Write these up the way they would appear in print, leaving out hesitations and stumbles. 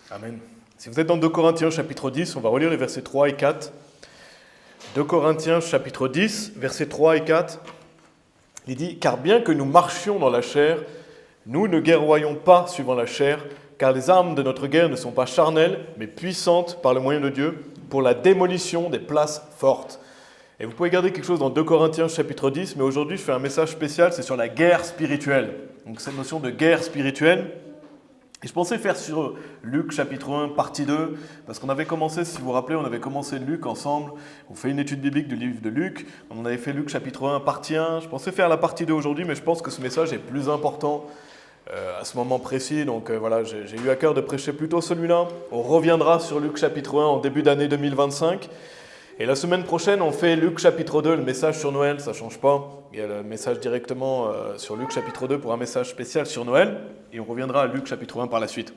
Amen. Si vous êtes dans 2 Corinthiens chapitre 10, on va relire les versets 3 et 4. 2 Corinthiens chapitre 10, versets 3 et 4. Il dit « Car bien que nous marchions dans la chair, nous ne guerroyons pas suivant la chair, car les armes de notre guerre ne sont pas charnelles, mais puissantes par le moyen de Dieu, pour la démolition des places fortes. » Et vous pouvez garder quelque chose dans 2 Corinthiens chapitre 10, mais aujourd'hui je fais un message spécial, c'est sur la guerre spirituelle. Donc cette notion de guerre spirituelle. Et je pensais faire sur Luc chapitre 1, partie 2, parce qu'on avait commencé, si vous vous rappelez, on avait commencé Luc ensemble, on fait une étude biblique du livre de Luc, on avait fait Luc chapitre 1, partie 1, je pensais faire la partie 2 aujourd'hui, mais je pense que ce message est plus important à ce moment précis, donc voilà, j'ai eu à cœur de prêcher plutôt celui-là. On reviendra sur Luc chapitre 1 en début d'année 2025, et la semaine prochaine, on fait Luc chapitre 2, le message sur Noël, ça ne change pas. Il y a le message directement sur Luc chapitre 2 pour un message spécial sur Noël, et on reviendra à Luc chapitre 1 par la suite.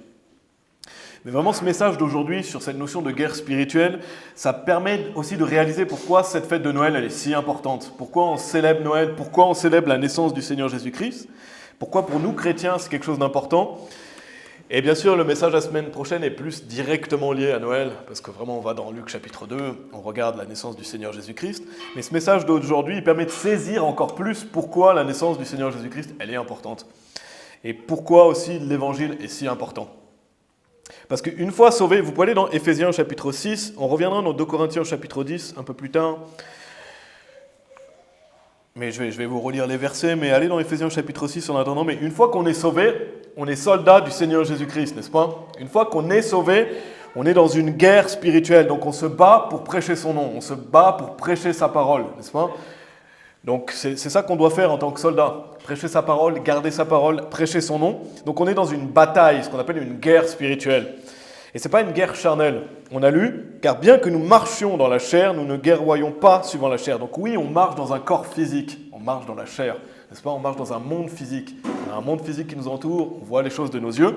Mais vraiment, ce message d'aujourd'hui sur cette notion de guerre spirituelle, ça permet aussi de réaliser pourquoi cette fête de Noël elle est si importante. Pourquoi on célèbre Noël, pourquoi on célèbre la naissance du Seigneur Jésus-Christ, pourquoi pour nous chrétiens c'est quelque chose d'important. Et bien sûr, le message la semaine prochaine est plus directement lié à Noël, parce que vraiment on va dans Luc chapitre 2, on regarde la naissance du Seigneur Jésus-Christ. Mais ce message d'aujourd'hui, il permet de saisir encore plus pourquoi la naissance du Seigneur Jésus-Christ, elle est importante. Et pourquoi aussi l'évangile est si important. Parce qu'une fois sauvé, vous pouvez aller dans Éphésiens chapitre 6, on reviendra dans 2 Corinthiens chapitre 10 un peu plus tard. Mais je vais vous relire les versets, mais allez dans Éphésiens chapitre 6 en attendant. Mais une fois qu'on est sauvé, on est soldat du Seigneur Jésus-Christ, n'est-ce pas? Une fois qu'on est sauvé, on est dans une guerre spirituelle. Donc on se bat pour prêcher son nom, on se bat pour prêcher sa parole, n'est-ce pas? Donc c'est ça qu'on doit faire en tant que soldat. Prêcher sa parole, garder sa parole, prêcher son nom. Donc on est dans une bataille, ce qu'on appelle une guerre spirituelle. Et ce n'est pas une guerre charnelle. On a lu, car bien que nous marchions dans la chair, nous ne guerroyons pas suivant la chair. Donc oui, on marche dans un corps physique, on marche dans la chair, n'est-ce pas? On marche dans un monde physique. On a un monde physique qui nous entoure, on voit les choses de nos yeux.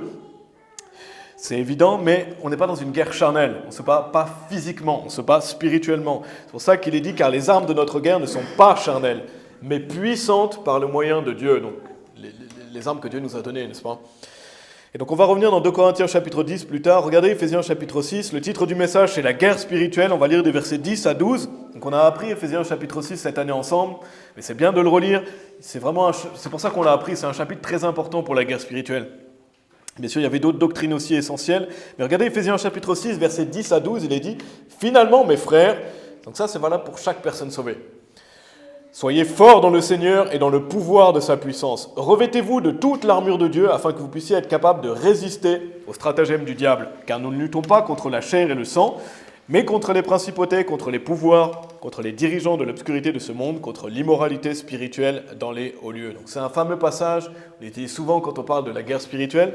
C'est évident, mais on n'est pas dans une guerre charnelle. On ne se bat pas physiquement, on se bat spirituellement. C'est pour ça qu'il est dit, car les armes de notre guerre ne sont pas charnelles, mais puissantes par le moyen de Dieu. Donc les armes que Dieu nous a données, n'est-ce pas? Et donc on va revenir dans 2 Corinthiens chapitre 10 plus tard. Regardez Éphésiens chapitre 6. Le titre du message, c'est la guerre spirituelle. On va lire des versets 10 à 12. Donc on a appris Éphésiens chapitre 6 cette année ensemble. Mais c'est bien de le relire. C'est pour ça qu'on l'a appris. C'est un chapitre très important pour la guerre spirituelle. Bien sûr, il y avait d'autres doctrines aussi essentielles. Mais regardez Éphésiens chapitre 6, versets 10 à 12. Il est dit, finalement mes frères, donc ça c'est valable pour chaque personne sauvée. Soyez forts dans le Seigneur et dans le pouvoir de sa puissance. Revêtez-vous de toute l'armure de Dieu afin que vous puissiez être capables de résister aux stratagèmes du diable. Car nous ne luttons pas contre la chair et le sang, mais contre les principautés, contre les pouvoirs, contre les dirigeants de l'obscurité de ce monde, contre l'immoralité spirituelle dans les hauts lieux. Donc c'est un fameux passage, on l'utilise souvent quand on parle de la guerre spirituelle.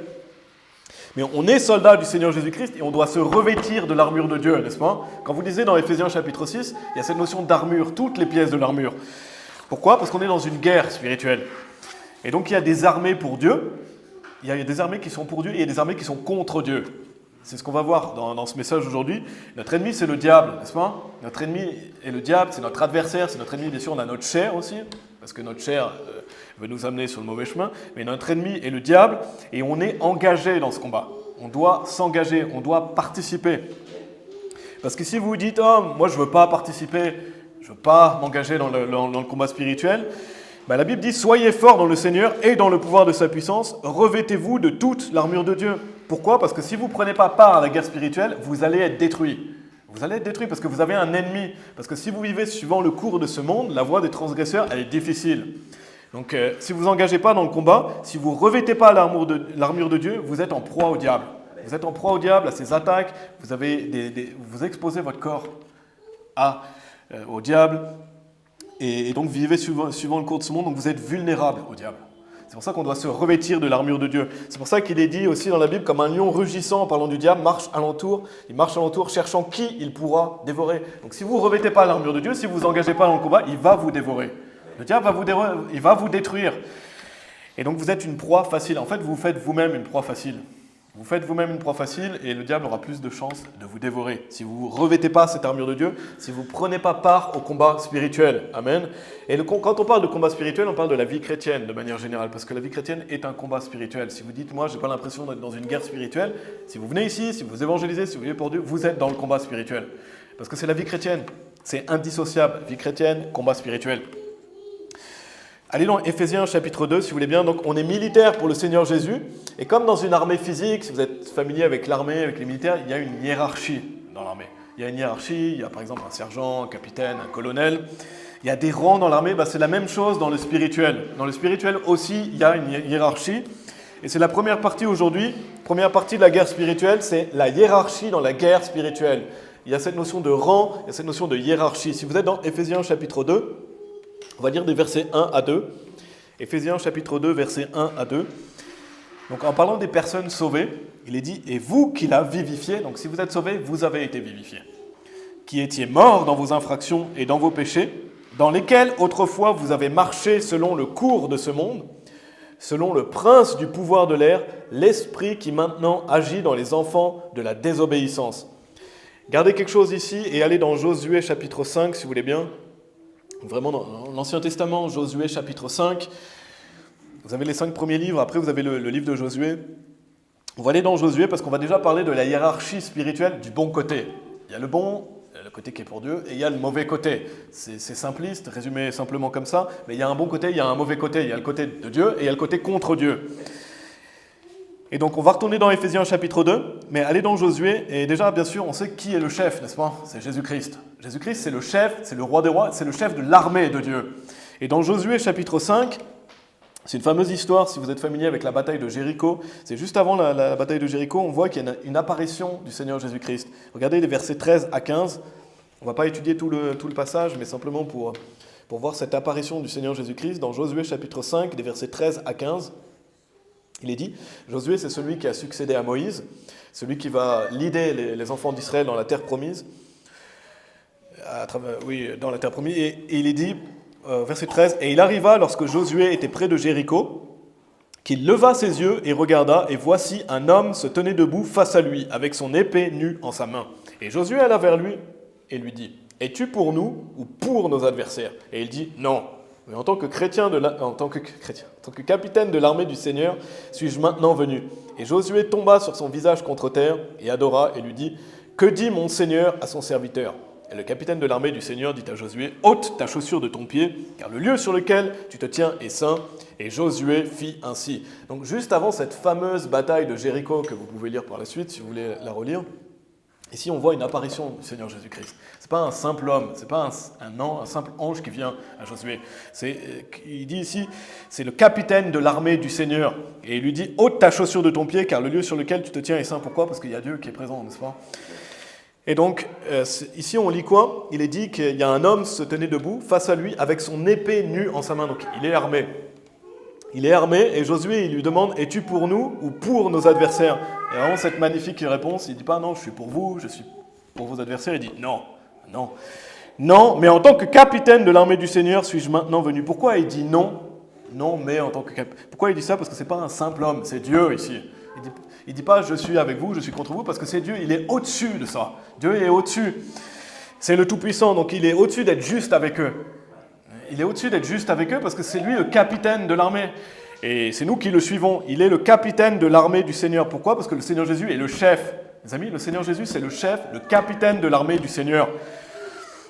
Mais on est soldat du Seigneur Jésus-Christ et on doit se revêtir de l'armure de Dieu, n'est-ce pas? Quand vous lisez dans Éphésiens chapitre 6, il y a cette notion d'armure, toutes les pièces de l'armure. Pourquoi? Parce qu'on est dans une guerre spirituelle. Et donc il y a des armées pour Dieu, il y a des armées qui sont pour Dieu et il y a des armées qui sont contre Dieu. C'est ce qu'on va voir dans ce message aujourd'hui. Notre ennemi, c'est le diable, n'est-ce pas? Notre ennemi est le diable, c'est notre adversaire, c'est notre ennemi, bien sûr, on a notre chair aussi, parce que notre chair veut nous amener sur le mauvais chemin, mais notre ennemi est le diable et on est engagé dans ce combat. On doit s'engager, on doit participer. Parce que si vous vous dites « Oh, moi je ne veux pas participer », je ne veux pas m'engager dans le combat spirituel. La Bible dit « Soyez forts dans le Seigneur et dans le pouvoir de sa puissance, revêtez-vous de toute l'armure de Dieu. » Pourquoi? Parce que si vous ne prenez pas part à la guerre spirituelle, vous allez être détruits. Vous allez être détruits parce que vous avez un ennemi. Parce que si vous vivez suivant le cours de ce monde, la voie des transgresseurs, elle est difficile. Donc si vous ne vous engagez pas dans le combat, si vous ne revêtez pas l'armure de Dieu, vous êtes en proie au diable. Vous êtes en proie au diable, à ses attaques, vous exposez votre corps au diable, et donc vous vivez suivant le cours de ce monde, donc vous êtes vulnérable au diable. C'est pour ça qu'on doit se revêtir de l'armure de Dieu. C'est pour ça qu'il est dit aussi dans la Bible, comme un lion rugissant en parlant du diable, il marche alentour cherchant qui il pourra dévorer. Donc si vous ne revêtez pas l'armure de Dieu, si vous ne vous engagez pas dans le combat, il va vous dévorer. Le diable va vous détruire. Et donc vous êtes une proie facile. En fait, vous faites vous-même une proie facile. Vous faites vous-même une proie facile et le diable aura plus de chances de vous dévorer. Si vous ne revêtez pas cette armure de Dieu, si vous ne prenez pas part au combat spirituel. Amen. Et quand on parle de combat spirituel, on parle de la vie chrétienne de manière générale, parce que la vie chrétienne est un combat spirituel. Si vous dites, moi, je n'ai pas l'impression d'être dans une guerre spirituelle, si vous venez ici, si vous évangélisez, si vous vivez pour Dieu, vous êtes dans le combat spirituel. Parce que c'est la vie chrétienne. C'est indissociable. Vie chrétienne, combat spirituel. Allez dans Éphésiens chapitre 2, si vous voulez bien. Donc, on est militaire pour le Seigneur Jésus. Et comme dans une armée physique, si vous êtes familier avec l'armée, avec les militaires, il y a une hiérarchie dans l'armée. Il y a une hiérarchie, il y a par exemple un sergent, un capitaine, un colonel. Il y a des rangs dans l'armée, c'est la même chose dans le spirituel. Dans le spirituel aussi, il y a une hiérarchie. Et c'est la première partie aujourd'hui. Première partie de la guerre spirituelle, c'est la hiérarchie dans la guerre spirituelle. Il y a cette notion de rang, il y a cette notion de hiérarchie. Si vous êtes dans Éphésiens chapitre 2, on va lire des versets 1 à 2. Éphésiens chapitre 2, versets 1 à 2. Donc en parlant des personnes sauvées, il est dit « Et vous qui l'a vivifié », donc si vous êtes sauvés, vous avez été vivifiés, « qui étiez morts dans vos infractions et dans vos péchés, dans lesquels autrefois vous avez marché selon le cours de ce monde, selon le prince du pouvoir de l'air, l'esprit qui maintenant agit dans les enfants de la désobéissance. » Gardez quelque chose ici et allez dans Josué chapitre 5, si vous voulez bien. Vraiment dans l'Ancien Testament, Josué chapitre 5. Vous avez les 5 premiers livres, après vous avez le livre de Josué. On va aller dans Josué parce qu'on va déjà parler de la hiérarchie spirituelle du bon côté. Il y a le bon, le côté qui est pour Dieu, et il y a le mauvais côté. C'est simpliste, résumé simplement comme ça, mais il y a un bon côté, il y a un mauvais côté. Il y a le côté de Dieu et il y a le côté contre Dieu. Et donc on va retourner dans Éphésiens chapitre 2, mais aller dans Josué, et déjà bien sûr on sait qui est le chef, n'est-ce pas? C'est Jésus-Christ. Jésus-Christ c'est le chef, c'est le roi des rois, c'est le chef de l'armée de Dieu. Et dans Josué chapitre 5, c'est une fameuse histoire, si vous êtes familier avec la bataille de Jéricho, c'est juste avant la bataille de Jéricho, on voit qu'il y a une apparition du Seigneur Jésus-Christ. Regardez les versets 13 à 15, on ne va pas étudier tout le passage, mais simplement pour voir cette apparition du Seigneur Jésus-Christ, dans Josué chapitre 5, des versets 13 à 15. Il est dit, Josué c'est celui qui a succédé à Moïse, celui qui va leader les enfants d'Israël dans la terre promise, dans la terre promise, et il est dit, verset 13, « Et il arriva lorsque Josué était près de Jéricho, qu'il leva ses yeux et regarda, et voici un homme se tenait debout face à lui, avec son épée nue en sa main. Et Josué alla vers lui et lui dit, « Es-tu pour nous ou pour nos adversaires ?» Et il dit, « Non. Mais en tant que capitaine de l'armée du Seigneur, suis-je maintenant venu ?» Et Josué tomba sur son visage contre terre et adora et lui dit, « Que dit mon Seigneur à son serviteur ?» Et le capitaine de l'armée du Seigneur dit à Josué, « Ôte ta chaussure de ton pied, car le lieu sur lequel tu te tiens est saint. » Et Josué fit ainsi. Donc juste avant cette fameuse bataille de Jéricho, que vous pouvez lire par la suite si vous voulez la relire, ici, on voit une apparition du Seigneur Jésus-Christ. Ce n'est pas un simple homme, ce n'est pas un simple ange qui vient à Josué. Il dit ici, c'est le capitaine de l'armée du Seigneur. Et il lui dit, ôte ta chaussure de ton pied, car le lieu sur lequel tu te tiens est saint. Pourquoi? Parce qu'il y a Dieu qui est présent, n'est-ce pas? Et donc, ici, on lit quoi? Il est dit qu'il y a un homme se tenait debout face à lui avec son épée nue en sa main. Donc, il est armé. Il est armé et Josué, il lui demande, es-tu pour nous ou pour nos adversaires? Et vraiment cette magnifique réponse, il ne dit pas, non, je suis pour vous, je suis pour vos adversaires. Il dit, non, non, non, mais en tant que capitaine de l'armée du Seigneur, suis-je maintenant venu? Pourquoi il dit non? Non, mais en tant que capitaine. Pourquoi il dit ça? Parce que ce n'est pas un simple homme, c'est Dieu ici. Il ne dit pas, je suis avec vous, je suis contre vous, parce que c'est Dieu, il est au-dessus de ça. Dieu est au-dessus. C'est le Tout-Puissant, donc il est au-dessus d'être juste avec eux. Il est au-dessus d'être juste avec eux parce que c'est lui le capitaine de l'armée. Et c'est nous qui le suivons. Il est le capitaine de l'armée du Seigneur. Pourquoi? Parce que le Seigneur Jésus est le chef. Les amis, le Seigneur Jésus, c'est le chef, le capitaine de l'armée du Seigneur.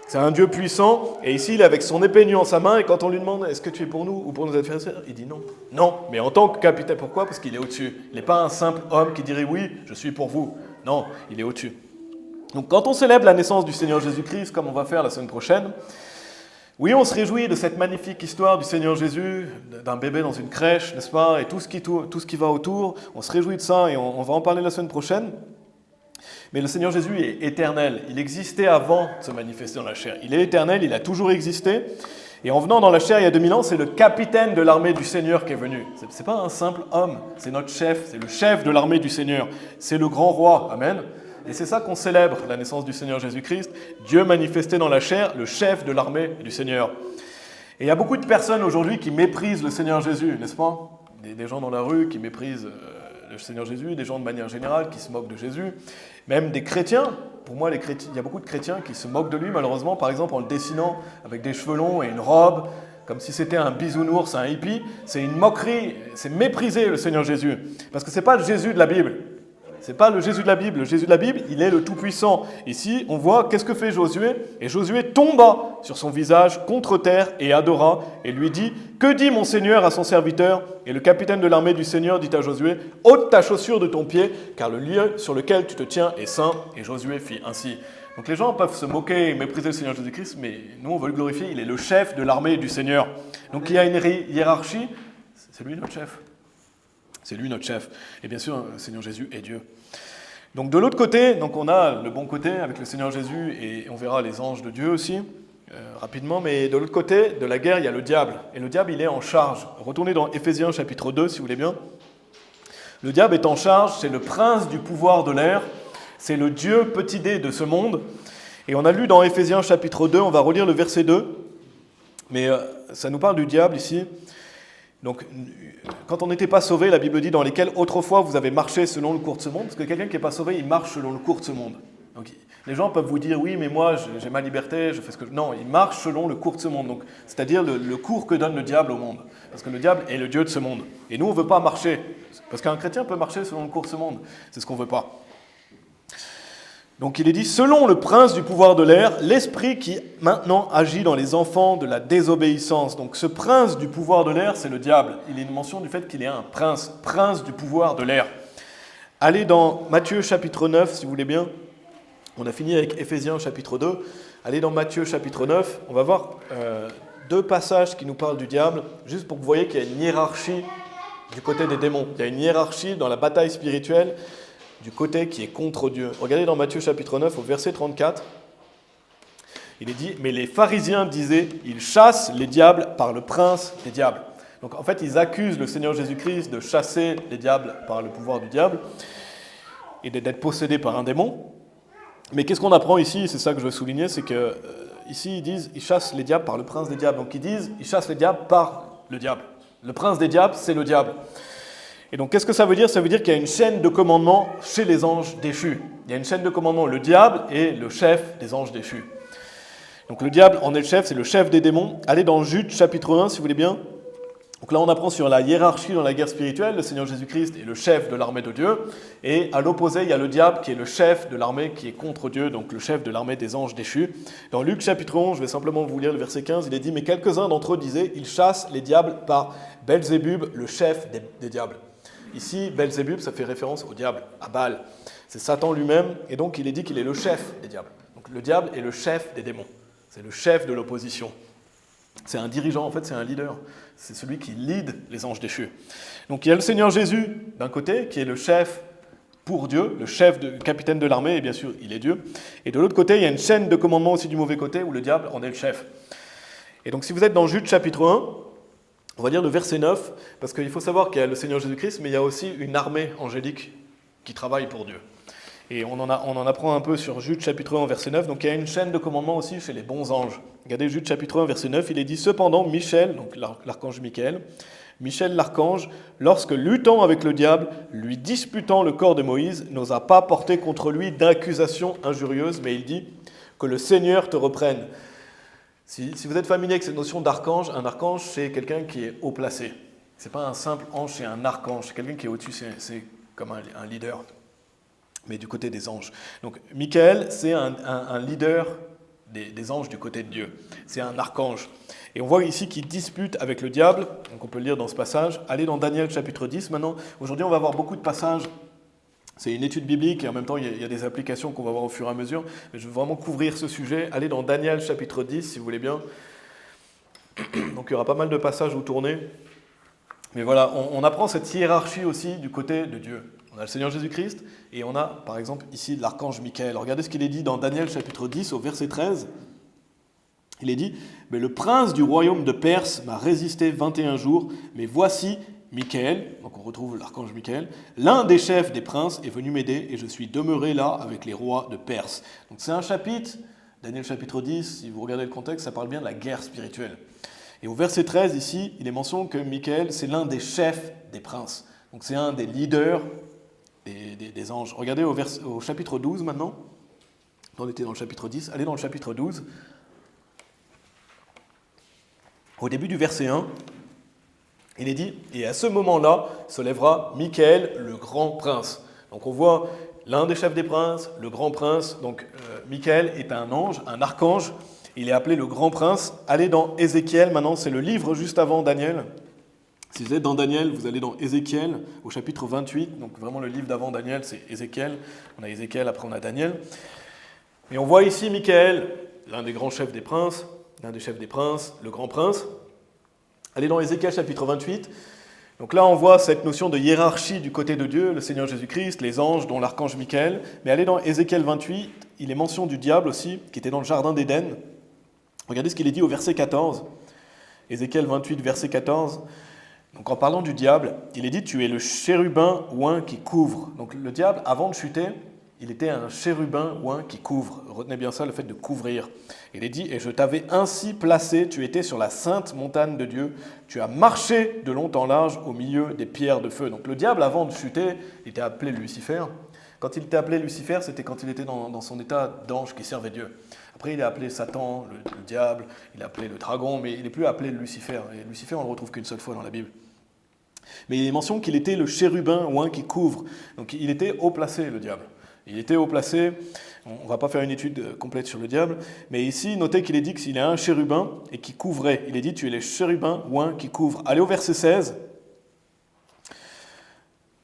C'est un Dieu puissant. Et ici, il est avec son épée nue en sa main. Et quand on lui demande, est-ce que tu es pour nous ou pour nos adversaires? Il dit non. Non, mais en tant que capitaine. Pourquoi? Parce qu'il est au-dessus. Il n'est pas un simple homme qui dirait oui, je suis pour vous. Non, il est au-dessus. Donc quand on célèbre la naissance du Seigneur Jésus-Christ, comme on va faire la semaine prochaine, oui, on se réjouit de cette magnifique histoire du Seigneur Jésus, d'un bébé dans une crèche, n'est-ce pas, et tout ce qui va autour. On se réjouit de ça et on va en parler la semaine prochaine. Mais le Seigneur Jésus est éternel. Il existait avant de se manifester dans la chair. Il est éternel, il a toujours existé. Et en venant dans la chair il y a 2000 ans, c'est le capitaine de l'armée du Seigneur qui est venu. Ce n'est pas un simple homme, c'est notre chef, c'est le chef de l'armée du Seigneur. C'est le grand roi, amen. Et c'est ça qu'on célèbre, la naissance du Seigneur Jésus-Christ. Dieu manifesté dans la chair, le chef de l'armée du Seigneur. Et il y a beaucoup de personnes aujourd'hui qui méprisent le Seigneur Jésus, n'est-ce pas? Des gens dans la rue qui méprisent le Seigneur Jésus, des gens de manière générale qui se moquent de Jésus, même des chrétiens. Pour moi, il y a beaucoup de chrétiens qui se moquent de lui, malheureusement, par exemple en le dessinant avec des cheveux longs et une robe, comme si c'était un bisounours, un hippie. C'est une moquerie, c'est mépriser le Seigneur Jésus. Parce que ce n'est pas le Jésus de la Bible. Ce n'est pas le Jésus de la Bible. Le Jésus de la Bible, il est le Tout-Puissant. Ici, on voit qu'est-ce que fait Josué. Et Josué tomba sur son visage contre terre et adora et lui dit « Que dit mon Seigneur à son serviteur ?» Et le capitaine de l'armée du Seigneur dit à Josué « Ôte ta chaussure de ton pied, car le lieu sur lequel tu te tiens est saint. » Et Josué fit ainsi. Donc les gens peuvent se moquer et mépriser le Seigneur Jésus-Christ, mais nous, on veut le glorifier. Il est le chef de l'armée du Seigneur. Donc il y a une hiérarchie. C'est lui notre chef. C'est lui notre chef. Et bien sûr, le Seigneur Jésus est Dieu. Donc de l'autre côté, donc on a le bon côté avec le Seigneur Jésus et on verra les anges de Dieu aussi, rapidement. Mais de l'autre côté de la guerre, il y a le diable. Et le diable, il est en charge. Retournez dans Éphésiens chapitre 2, si vous voulez bien. Le diable est en charge, c'est le prince du pouvoir de l'air. C'est le Dieu petit d de ce monde. Et on a lu dans Éphésiens chapitre 2, on va relire le verset 2. Mais ça nous parle du diable ici. Donc, quand on n'était pas sauvé, la Bible dit dans lesquels autrefois vous avez marché selon le cours de ce monde, parce que quelqu'un qui n'est pas sauvé, il marche selon le cours de ce monde. Donc, les gens peuvent vous dire, oui, mais moi, j'ai ma liberté, je fais ce que je... Non, il marche selon le cours de ce monde, donc, c'est-à-dire le cours que donne le diable au monde. Parce que le diable est le Dieu de ce monde. Et nous, on ne veut pas marcher. Parce qu'un chrétien peut marcher selon le cours de ce monde. C'est ce qu'on ne veut pas. Donc il est dit, selon le prince du pouvoir de l'air, l'esprit qui maintenant agit dans les enfants de la désobéissance. Donc ce prince du pouvoir de l'air, c'est le diable. Il est une mention du fait qu'il est un prince, prince du pouvoir de l'air. Allez dans Matthieu chapitre 9, si vous voulez bien. On a fini avec Éphésiens chapitre 2. Allez dans Matthieu chapitre 9. On va voir deux passages qui nous parlent du diable, juste pour que vous voyez qu'il y a une hiérarchie du côté des démons. Il y a une hiérarchie dans la bataille spirituelle du côté qui est contre Dieu. Regardez dans Matthieu chapitre 9 au verset 34. Il est dit, mais les pharisiens disaient, ils chassent les diables par le prince des diables. Donc en fait, ils accusent le Seigneur Jésus-Christ de chasser les diables par le pouvoir du diable et d'être possédé par un démon. Mais qu'est-ce qu'on apprend ici, c'est ça que je veux souligner, c'est que ici ils disent, ils chassent les diables par le prince des diables. Donc ils disent, ils chassent les diables par le diable. Le prince des diables, c'est le diable. Et donc, qu'est-ce que ça veut dire ? Ça veut dire qu'il y a une chaîne de commandement chez les anges déchus. Il y a une chaîne de commandement, le diable est le chef des anges déchus. Donc, le diable en est le chef, c'est le chef des démons. Allez dans Jude chapitre 1, si vous voulez bien. Donc là, on apprend sur la hiérarchie dans la guerre spirituelle. Le Seigneur Jésus-Christ est le chef de l'armée de Dieu. Et à l'opposé, il y a le diable qui est le chef de l'armée qui est contre Dieu, donc le chef de l'armée des anges déchus. Dans Luc chapitre 11, je vais simplement vous lire le verset 15, il est dit « Mais quelques-uns d'entre eux disaient, ils chassent les diables par Belzébub, le chef des diables. » Ici, Belzébub, ça fait référence au diable, à Baal. C'est Satan lui-même, et donc il est dit qu'il est le chef des diables. Donc le diable est le chef des démons. C'est le chef de l'opposition. C'est un dirigeant, en fait, c'est un leader. C'est celui qui lead les anges déchus. Donc il y a le Seigneur Jésus, d'un côté, qui est le chef pour Dieu, le chef, capitaine de l'armée, et bien sûr, il est Dieu. Et de l'autre côté, il y a une chaîne de commandement aussi du mauvais côté, où le diable en est le chef. Et donc si vous êtes dans Jude chapitre 1, on va lire le verset 9, parce qu'il faut savoir qu'il y a le Seigneur Jésus-Christ, mais il y a aussi une armée angélique qui travaille pour Dieu. Et on en apprend un peu sur Jude chapitre 1, verset 9. Donc il y a une chaîne de commandement aussi chez les bons anges. Regardez Jude chapitre 1, verset 9, il est dit « Cependant, Michel, donc l'archange Michael, Michel l'archange, lorsque luttant avec le diable, lui disputant le corps de Moïse, n'osa pas porter contre lui d'accusation injurieuse, mais il dit « Que le Seigneur te reprenne ». Si vous êtes familier avec cette notion d'archange, un archange, c'est quelqu'un qui est haut placé. Ce n'est pas un simple ange, c'est un archange. C'est quelqu'un qui est au-dessus, c'est comme un leader, mais du côté des anges. Donc, Michael, c'est un leader des anges du côté de Dieu. C'est un archange. Et on voit ici qu'il dispute avec le diable, donc on peut le lire dans ce passage. Allez dans Daniel chapitre 10 maintenant. Aujourd'hui, on va voir beaucoup de passages. C'est une étude biblique et en même temps, il y a des applications qu'on va voir au fur et à mesure. Mais je veux vraiment couvrir ce sujet. Allez dans Daniel chapitre 10, si vous voulez bien. Donc il y aura pas mal de passages où tourner. Mais voilà, on apprend cette hiérarchie aussi du côté de Dieu. On a le Seigneur Jésus-Christ et on a, par exemple, ici l'archange Michael. Regardez ce qu'il est dit dans Daniel chapitre 10 au verset 13. Il est dit « Mais le prince du royaume de Perse m'a résisté 21 jours, mais voici Michael, donc on retrouve l'archange Michael, l'un des chefs des princes est venu m'aider et je suis demeuré là avec les rois de Perse. » Donc c'est un chapitre, Daniel chapitre 10, si vous regardez le contexte, ça parle bien de la guerre spirituelle. Et au verset 13, ici, il est mentionné que Michael, c'est l'un des chefs des princes. Donc c'est un des leaders des anges. Regardez au chapitre 12 maintenant. On était dans le chapitre 10. Allez dans le chapitre 12. Au début du verset 1, il est dit « Et à ce moment-là se lèvera Michael, le grand prince. » Donc on voit l'un des chefs des princes, le grand prince. Donc Michael est un ange, un archange. Il est appelé le grand prince. Allez dans Ézéchiel, maintenant c'est le livre juste avant Daniel. Si vous êtes dans Daniel, vous allez dans Ézéchiel, au chapitre 28. Donc vraiment le livre d'avant Daniel, c'est Ézéchiel. On a Ézéchiel, après on a Daniel. Et on voit ici Michael, l'un des grands chefs des princes, l'un des chefs des princes, le grand prince. Allez dans Ézéchiel chapitre 28. Donc là, on voit cette notion de hiérarchie du côté de Dieu, le Seigneur Jésus-Christ, les anges, dont l'archange Michael. Mais allez dans Ézéchiel 28, il est mention du diable aussi, qui était dans le jardin d'Éden. Regardez ce qu'il est dit au verset 14. Ézéchiel 28, verset 14. Donc en parlant du diable, il est dit « Tu es le chérubin oint qui couvre ». Donc le diable, avant de chuter, il était un chérubin oint qui couvre. Retenez bien ça, le fait de couvrir. Il est dit « Et je t'avais ainsi placé, tu étais sur la sainte montagne de Dieu, tu as marché de long en large au milieu des pierres de feu. » Donc le diable, avant de chuter, il était appelé Lucifer. Quand il était appelé Lucifer, c'était quand il était dans son état d'ange qui servait Dieu. Après, il est appelé Satan, le diable, il est appelé le dragon, mais il n'est plus appelé Lucifer. Et Lucifer, on ne le retrouve qu'une seule fois dans la Bible. Mais il est mention qu'il était le chérubin oint qui couvre. Donc il était haut placé, le diable. Il était haut placé. On ne va pas faire une étude complète sur le diable. Mais ici, notez qu'il est dit qu'il est un chérubin et qui couvrait. Il est dit, tu es le chérubin oint qui couvre. Allez au verset 16.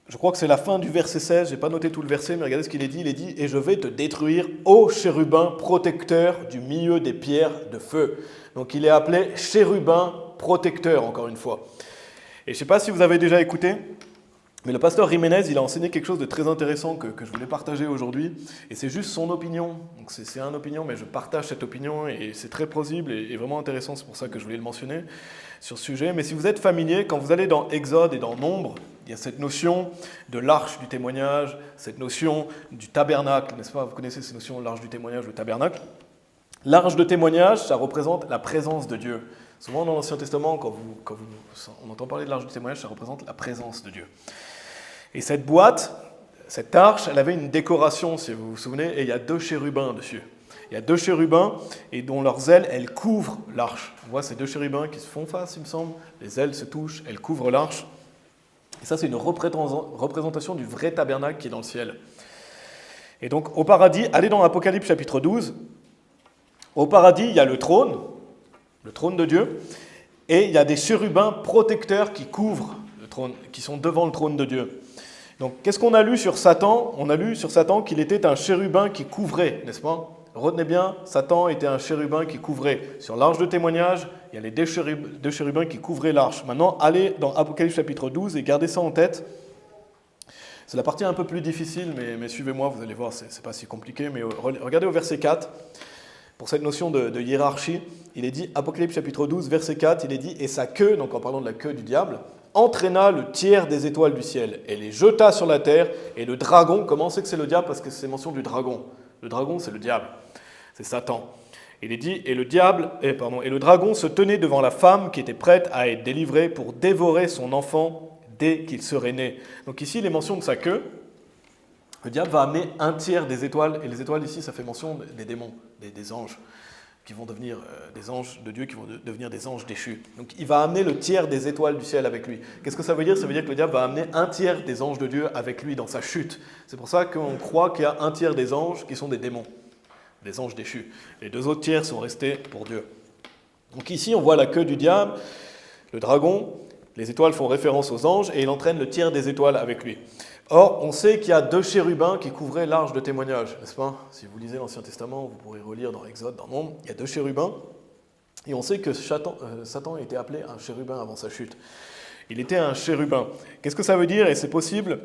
Je crois que c'est la fin du verset 16. Je n'ai pas noté tout le verset, mais regardez ce qu'il est dit. Il est dit, et je vais te détruire, ô chérubin protecteur du milieu des pierres de feu. Donc il est appelé chérubin protecteur, encore une fois. Et je ne sais pas si vous avez déjà écouté, mais le pasteur Jiménez, il a enseigné quelque chose de très intéressant que je voulais partager aujourd'hui. Et c'est juste son opinion. Donc c'est une opinion, mais je partage cette opinion et c'est très plausible et vraiment intéressant. C'est pour ça que je voulais le mentionner sur ce sujet. Mais si vous êtes familier, quand vous allez dans Exode et dans Nombre, il y a cette notion de l'arche du témoignage, cette notion du tabernacle, n'est-ce pas? Vous connaissez cette notion de l'arche du témoignage, le tabernacle. L'arche de témoignage, ça représente la présence de Dieu. Souvent dans l'Ancien Testament, quand on entend parler de l'arche du témoignage, ça représente la présence de Dieu. Et cette boîte, cette arche, elle avait une décoration, si vous vous souvenez, et il y a 2 chérubins dessus. Il y a 2 chérubins et dont leurs ailes, elles couvrent l'arche. On voit ces 2 chérubins qui se font face, il me semble. Les ailes se touchent, elles couvrent l'arche. Et ça, c'est une représentation du vrai tabernacle qui est dans le ciel. Et donc, au paradis, allez dans Apocalypse chapitre 12. Au paradis, il y a le trône de Dieu, et il y a des chérubins protecteurs qui couvrent le trône, qui sont devant le trône de Dieu. Donc, qu'est-ce qu'on a lu sur Satan? On a lu sur Satan qu'il était un chérubin qui couvrait, n'est-ce pas? Retenez bien, Satan était un chérubin qui couvrait. Sur l'arche de témoignage, il y a les 2 chérubins qui couvraient l'arche. Maintenant, allez dans Apocalypse chapitre 12 et gardez ça en tête. C'est la partie un peu plus difficile, mais suivez-moi, vous allez voir, c'est pas si compliqué. Mais regardez au verset 4. Pour cette notion de hiérarchie, il est dit, Apocalypse chapitre 12, verset 4, il est dit « Et sa queue », donc en parlant de la queue du diable, « entraîna le tiers des étoiles du ciel, et les jeta sur la terre, et le dragon », comment on sait que c'est le diable? Parce que c'est mention du dragon. Le dragon, c'est le diable, c'est Satan. Il est dit « Et le dragon se tenait devant la femme qui était prête à être délivrée pour dévorer son enfant dès qu'il serait né. » Donc ici, il est mention de sa queue. Le diable va amener un tiers des étoiles, et les étoiles ici, ça fait mention des démons, des anges, qui vont devenir des anges de Dieu, qui vont devenir des anges déchus. Donc il va amener le tiers des étoiles du ciel avec lui. Qu'est-ce que ça veut dire? Ça veut dire que le diable va amener un tiers des anges de Dieu avec lui dans sa chute. C'est pour ça qu'on croit qu'il y a un tiers des anges qui sont des démons, des anges déchus. Les 2 autres tiers sont restés pour Dieu. Donc ici, on voit la queue du diable, le dragon, les étoiles font référence aux anges, et il entraîne le tiers des étoiles avec lui. Or, on sait qu'il y a 2 chérubins qui couvraient l'arche de témoignage, n'est-ce pas? Si vous lisez l'Ancien Testament, vous pourrez relire dans Exode, dans Nombre, il y a 2 chérubins, et on sait que Satan était appelé un chérubin avant sa chute. Il était un chérubin. Qu'est-ce que ça veut dire? Et c'est possible,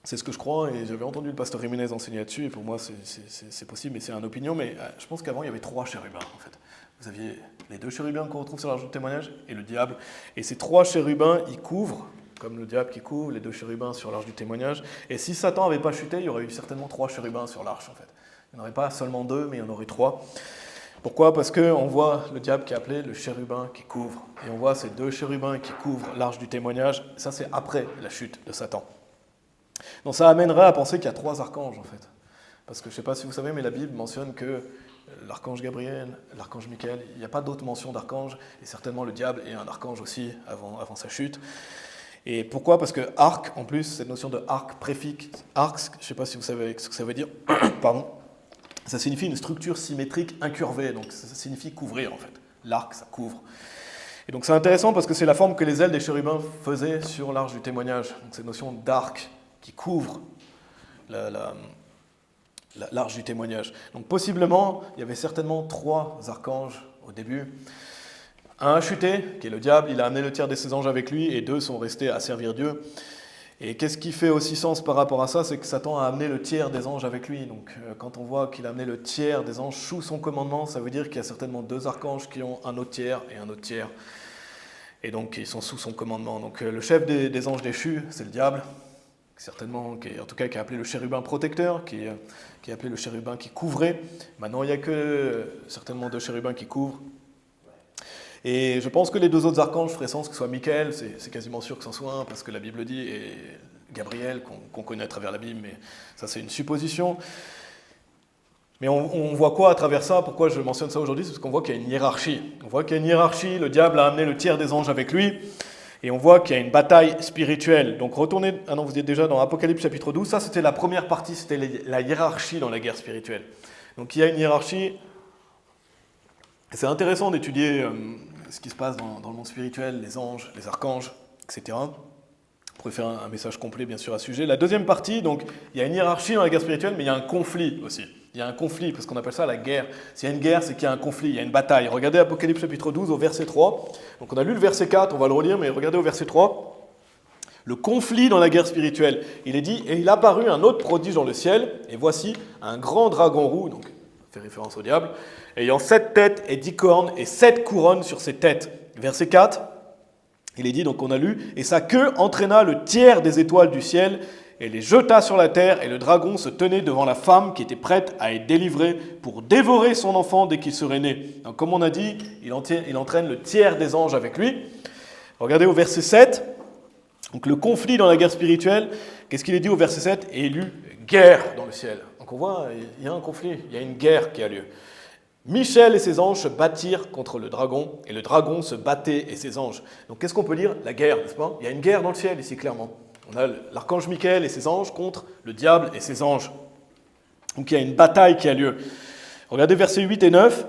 c'est ce que je crois, et j'avais entendu le pasteur Jiménez enseigner là-dessus, et pour moi c'est possible, mais c'est une opinion, mais je pense qu'avant il y avait 3 chérubins, en fait. Vous aviez les 2 chérubins qu'on retrouve sur l'arche de témoignage, et le diable, et ces 3 chérubins, ils couvrent, comme le diable qui couvre, les 2 chérubins sur l'arche du témoignage. Et si Satan n'avait pas chuté, il y aurait eu certainement 3 chérubins sur l'arche, en fait. Il n'y en aurait pas seulement 2, mais il y en aurait 3. Pourquoi? Parce qu'on voit le diable qui est appelé le chérubin qui couvre. Et on voit ces deux chérubins qui couvrent l'arche du témoignage. Ça, c'est après la chute de Satan. Donc ça amènerait à penser qu'il y a 3 archanges, en fait. Parce que je ne sais pas si vous savez, mais la Bible mentionne que l'archange Gabriel, l'archange Michael, il n'y a pas d'autre mention d'archange. Et certainement, le diable est un archange aussi avant sa chute. Et pourquoi? Parce que arc, en plus, cette notion de arc, préfixe, arc, je ne sais pas si vous savez ce que ça veut dire, pardon. Ça signifie une structure symétrique incurvée, donc ça signifie couvrir en fait. L'arc, ça couvre. Et donc c'est intéressant parce que c'est la forme que les ailes des chérubins faisaient sur l'arche du témoignage. Donc cette notion d'arc qui couvre l'arche du témoignage. Donc possiblement, il y avait certainement 3 archanges au début. Un a chuté, qui est le diable, il a amené le tiers de ses anges avec lui, et 2 sont restés à servir Dieu. Et qu'est-ce qui fait aussi sens par rapport à ça? C'est que Satan a amené le tiers des anges avec lui. Donc quand on voit qu'il a amené le tiers des anges sous son commandement, ça veut dire qu'il y a certainement 2 archanges qui ont un autre tiers et un autre tiers. Et donc ils sont sous son commandement. Donc le chef des anges déchus, c'est le diable, certainement, qui est appelé le chérubin protecteur, qui est appelé le chérubin qui couvrait. Maintenant, il n'y a que certainement 2 chérubins qui couvrent. Et je pense que les 2 autres archanges feraient sens que ce soit Michael, c'est quasiment sûr que c'en soit un, parce que la Bible le dit, et Gabriel, qu'on connaît à travers la Bible, mais ça c'est une supposition. Mais on voit quoi à travers ça? Pourquoi je mentionne ça aujourd'hui? C'est parce qu'on voit qu'il y a une hiérarchie. On voit qu'il y a une hiérarchie, le diable a amené le tiers des anges avec lui, et on voit qu'il y a une bataille spirituelle. Donc retournez, non, vous êtes déjà dans Apocalypse chapitre 12, ça c'était la première partie, c'était la hiérarchie dans la guerre spirituelle. Donc il y a une hiérarchie. C'est intéressant d'étudier ce qui se passe dans le monde spirituel, les anges, les archanges, etc. On pourrait faire un message complet, bien sûr, à ce sujet. La deuxième partie, donc, il y a une hiérarchie dans la guerre spirituelle, mais il y a un conflit aussi. Il y a un conflit, parce qu'on appelle ça la guerre. S'il y a une guerre, c'est qu'il y a un conflit, il y a une bataille. Regardez Apocalypse chapitre 12 au verset 3. Donc on a lu le verset 4, on va le relire, mais regardez au verset 3. Le conflit dans la guerre spirituelle. Il est dit, et il apparut un autre prodige dans le ciel, et voici un grand dragon roux, donc fait référence au diable, ayant 7 têtes et 10 cornes et 7 couronnes sur ses têtes. Verset 4, il est dit, donc on a lu, et sa queue entraîna le tiers des étoiles du ciel et les jeta sur la terre, et le dragon se tenait devant la femme qui était prête à être délivrée pour dévorer son enfant dès qu'il serait né. Donc comme on a dit, il entraîne le tiers des anges avec lui. Regardez au verset 7, donc le conflit dans la guerre spirituelle, qu'est-ce qu'il est dit au verset 7? Et il y eut guerre dans le ciel. Donc on voit, il y a un conflit, il y a une guerre qui a lieu. Michel et ses anges se battirent contre le dragon, et le dragon se battait et ses anges. Donc qu'est-ce qu'on peut dire? La guerre, n'est-ce pas? Il y a une guerre dans le ciel ici, clairement. On a l'archange Michael et ses anges contre le diable et ses anges. Donc il y a une bataille qui a lieu. Regardez versets 8 et 9.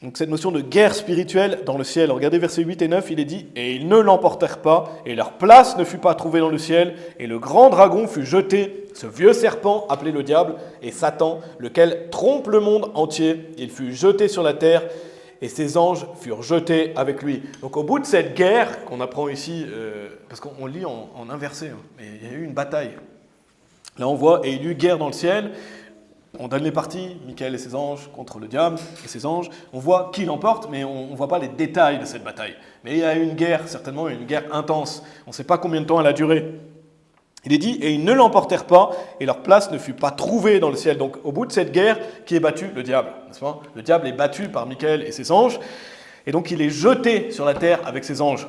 Donc cette notion de guerre spirituelle dans le ciel. Regardez versets 8 et 9, il est dit « Et ils ne l'emportèrent pas, et leur place ne fut pas trouvée dans le ciel, et le grand dragon fut jeté, ce vieux serpent appelé le diable, et Satan, lequel trompe le monde entier. Il fut jeté sur la terre, et ses anges furent jetés avec lui. » Donc au bout de cette guerre qu'on apprend ici, parce qu'on lit en inversé, mais il y a eu une bataille. Là on voit « Et il y eut guerre dans le ciel ». On donne les parties, Michael et ses anges contre le diable et ses anges. On voit qui l'emporte, mais on ne voit pas les détails de cette bataille. Mais il y a eu une guerre, certainement une guerre intense. On ne sait pas combien de temps elle a duré. Il est dit, et ils ne l'emportèrent pas, et leur place ne fut pas trouvée dans le ciel. Donc au bout de cette guerre, qui est battu? Le diable, n'est-ce pas? Le diable est battu par Michael et ses anges, et donc il est jeté sur la terre avec ses anges.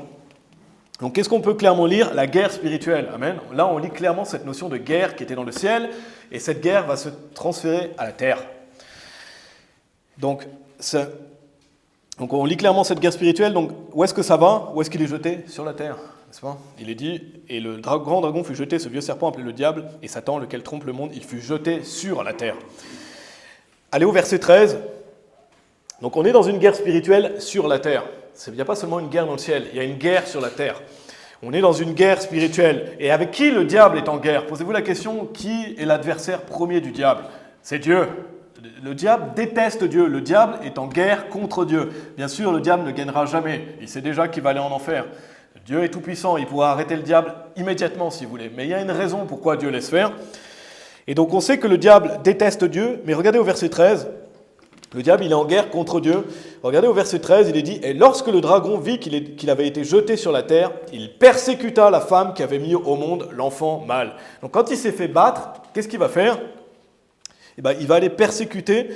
Donc qu'est-ce qu'on peut clairement lire? La guerre spirituelle. Amen. Là, on lit clairement cette notion de guerre qui était dans le ciel, et cette guerre va se transférer à la terre. Donc on lit clairement cette guerre spirituelle. Donc où est-ce que ça va? Où est-ce qu'il est jeté? Sur la terre, n'est-ce pas? Il est dit, et le grand dragon fut jeté, ce vieux serpent appelé le diable, et Satan, lequel trompe le monde, il fut jeté sur la terre. Allez au verset 13. Donc on est dans une guerre spirituelle sur la terre. Il n'y a pas seulement une guerre dans le ciel, il y a une guerre sur la terre. On est dans une guerre spirituelle. Et avec qui le diable est en guerre? Posez-vous la question, qui est l'adversaire premier du diable? C'est Dieu. Le diable déteste Dieu. Le diable est en guerre contre Dieu. Bien sûr, le diable ne gagnera jamais. Il sait déjà qu'il va aller en enfer. Dieu est tout-puissant. Il pourra arrêter le diable immédiatement, si vous voulez. Mais il y a une raison pourquoi Dieu laisse faire. Et donc on sait que le diable déteste Dieu. Mais regardez au verset 13. Le diable, il est en guerre contre Dieu. Regardez au verset 13, il est dit « Et lorsque le dragon vit qu'il avait été jeté sur la terre, il persécuta la femme qui avait mis au monde l'enfant mâle. » Donc quand il s'est fait battre, qu'est-ce qu'il va faire? Eh bien, il va aller persécuter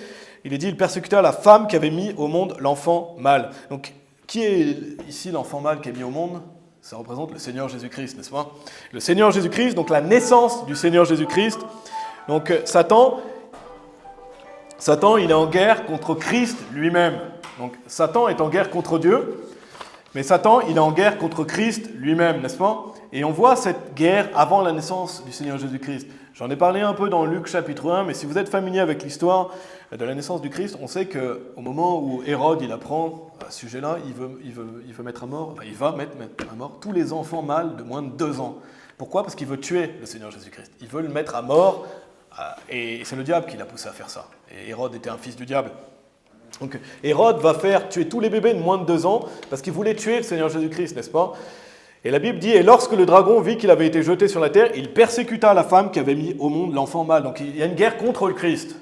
il est dit, il persécuta la femme qui avait mis au monde l'enfant mâle. Donc, qui est ici l'enfant mâle qui est mis au monde? Ça représente le Seigneur Jésus-Christ, n'est-ce pas? Le Seigneur Jésus-Christ, donc la naissance du Seigneur Jésus-Christ. Donc, Satan, il est en guerre contre Christ lui-même. Donc, Satan est en guerre contre Dieu, mais Satan, il est en guerre contre Christ lui-même, n'est-ce pas? Et on voit cette guerre avant la naissance du Seigneur Jésus-Christ. J'en ai parlé un peu dans Luc chapitre 1, mais si vous êtes familier avec l'histoire de la naissance du Christ, on sait qu'au moment où Hérode il apprend à ce sujet-là, il veut mettre à mort, il va mettre à mort tous les enfants mâles de moins de 2 ans. Pourquoi? Parce qu'il veut tuer le Seigneur Jésus-Christ. Il veut le mettre à mort, et c'est le diable qui l'a poussé à faire ça. Et Hérode était un fils du diable. Donc Hérode va faire tuer tous les bébés de moins de 2 ans parce qu'il voulait tuer le Seigneur Jésus-Christ, n'est-ce pas? Et la Bible dit, et lorsque le dragon vit qu'il avait été jeté sur la terre, il persécuta la femme qui avait mis au monde l'enfant mâle. Donc il y a une guerre contre le Christ.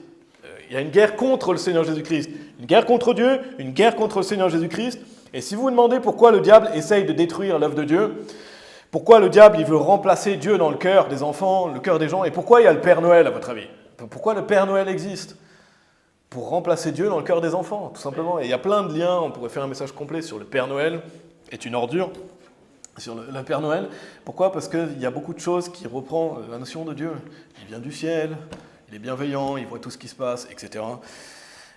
Il y a une guerre contre le Seigneur Jésus-Christ. Une guerre contre Dieu, une guerre contre le Seigneur Jésus-Christ. Et si vous vous demandez pourquoi le diable essaye de détruire l'œuvre de Dieu, pourquoi le diable il veut remplacer Dieu dans le cœur des enfants, le cœur des gens, et pourquoi il y a le Père Noël à votre avis? Pourquoi le Père Noël existe? Pour remplacer Dieu dans le cœur des enfants, tout simplement. Et il y a plein de liens, on pourrait faire un message complet sur le Père Noël est une ordure, sur le Père Noël. Pourquoi? Parce qu'il y a beaucoup de choses qui reprend la notion de Dieu. Il vient du ciel, il est bienveillant, il voit tout ce qui se passe, etc.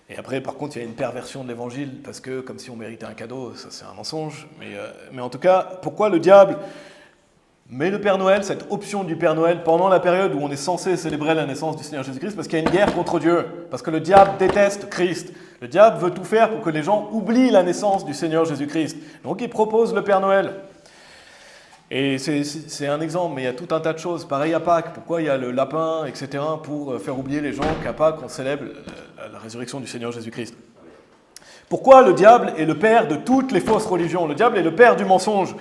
Et après, par contre, il y a une perversion de l'évangile, parce que comme si on méritait un cadeau, ça c'est un mensonge. Mais en tout cas, pourquoi le diable met le Père Noël, cette option du Père Noël, pendant la période où on est censé célébrer la naissance du Seigneur Jésus-Christ? Parce qu'il y a une guerre contre Dieu, parce que le diable déteste Christ. Le diable veut tout faire pour que les gens oublient la naissance du Seigneur Jésus-Christ. Donc il propose le Père Noël. Et c'est un exemple, mais il y a tout un tas de choses. Pareil à Pâques, pourquoi il y a le lapin, etc., pour faire oublier les gens qu'à Pâques, on célèbre la résurrection du Seigneur Jésus-Christ. Pourquoi le diable est le père de toutes les fausses religions? Le diable est le père du mensonge,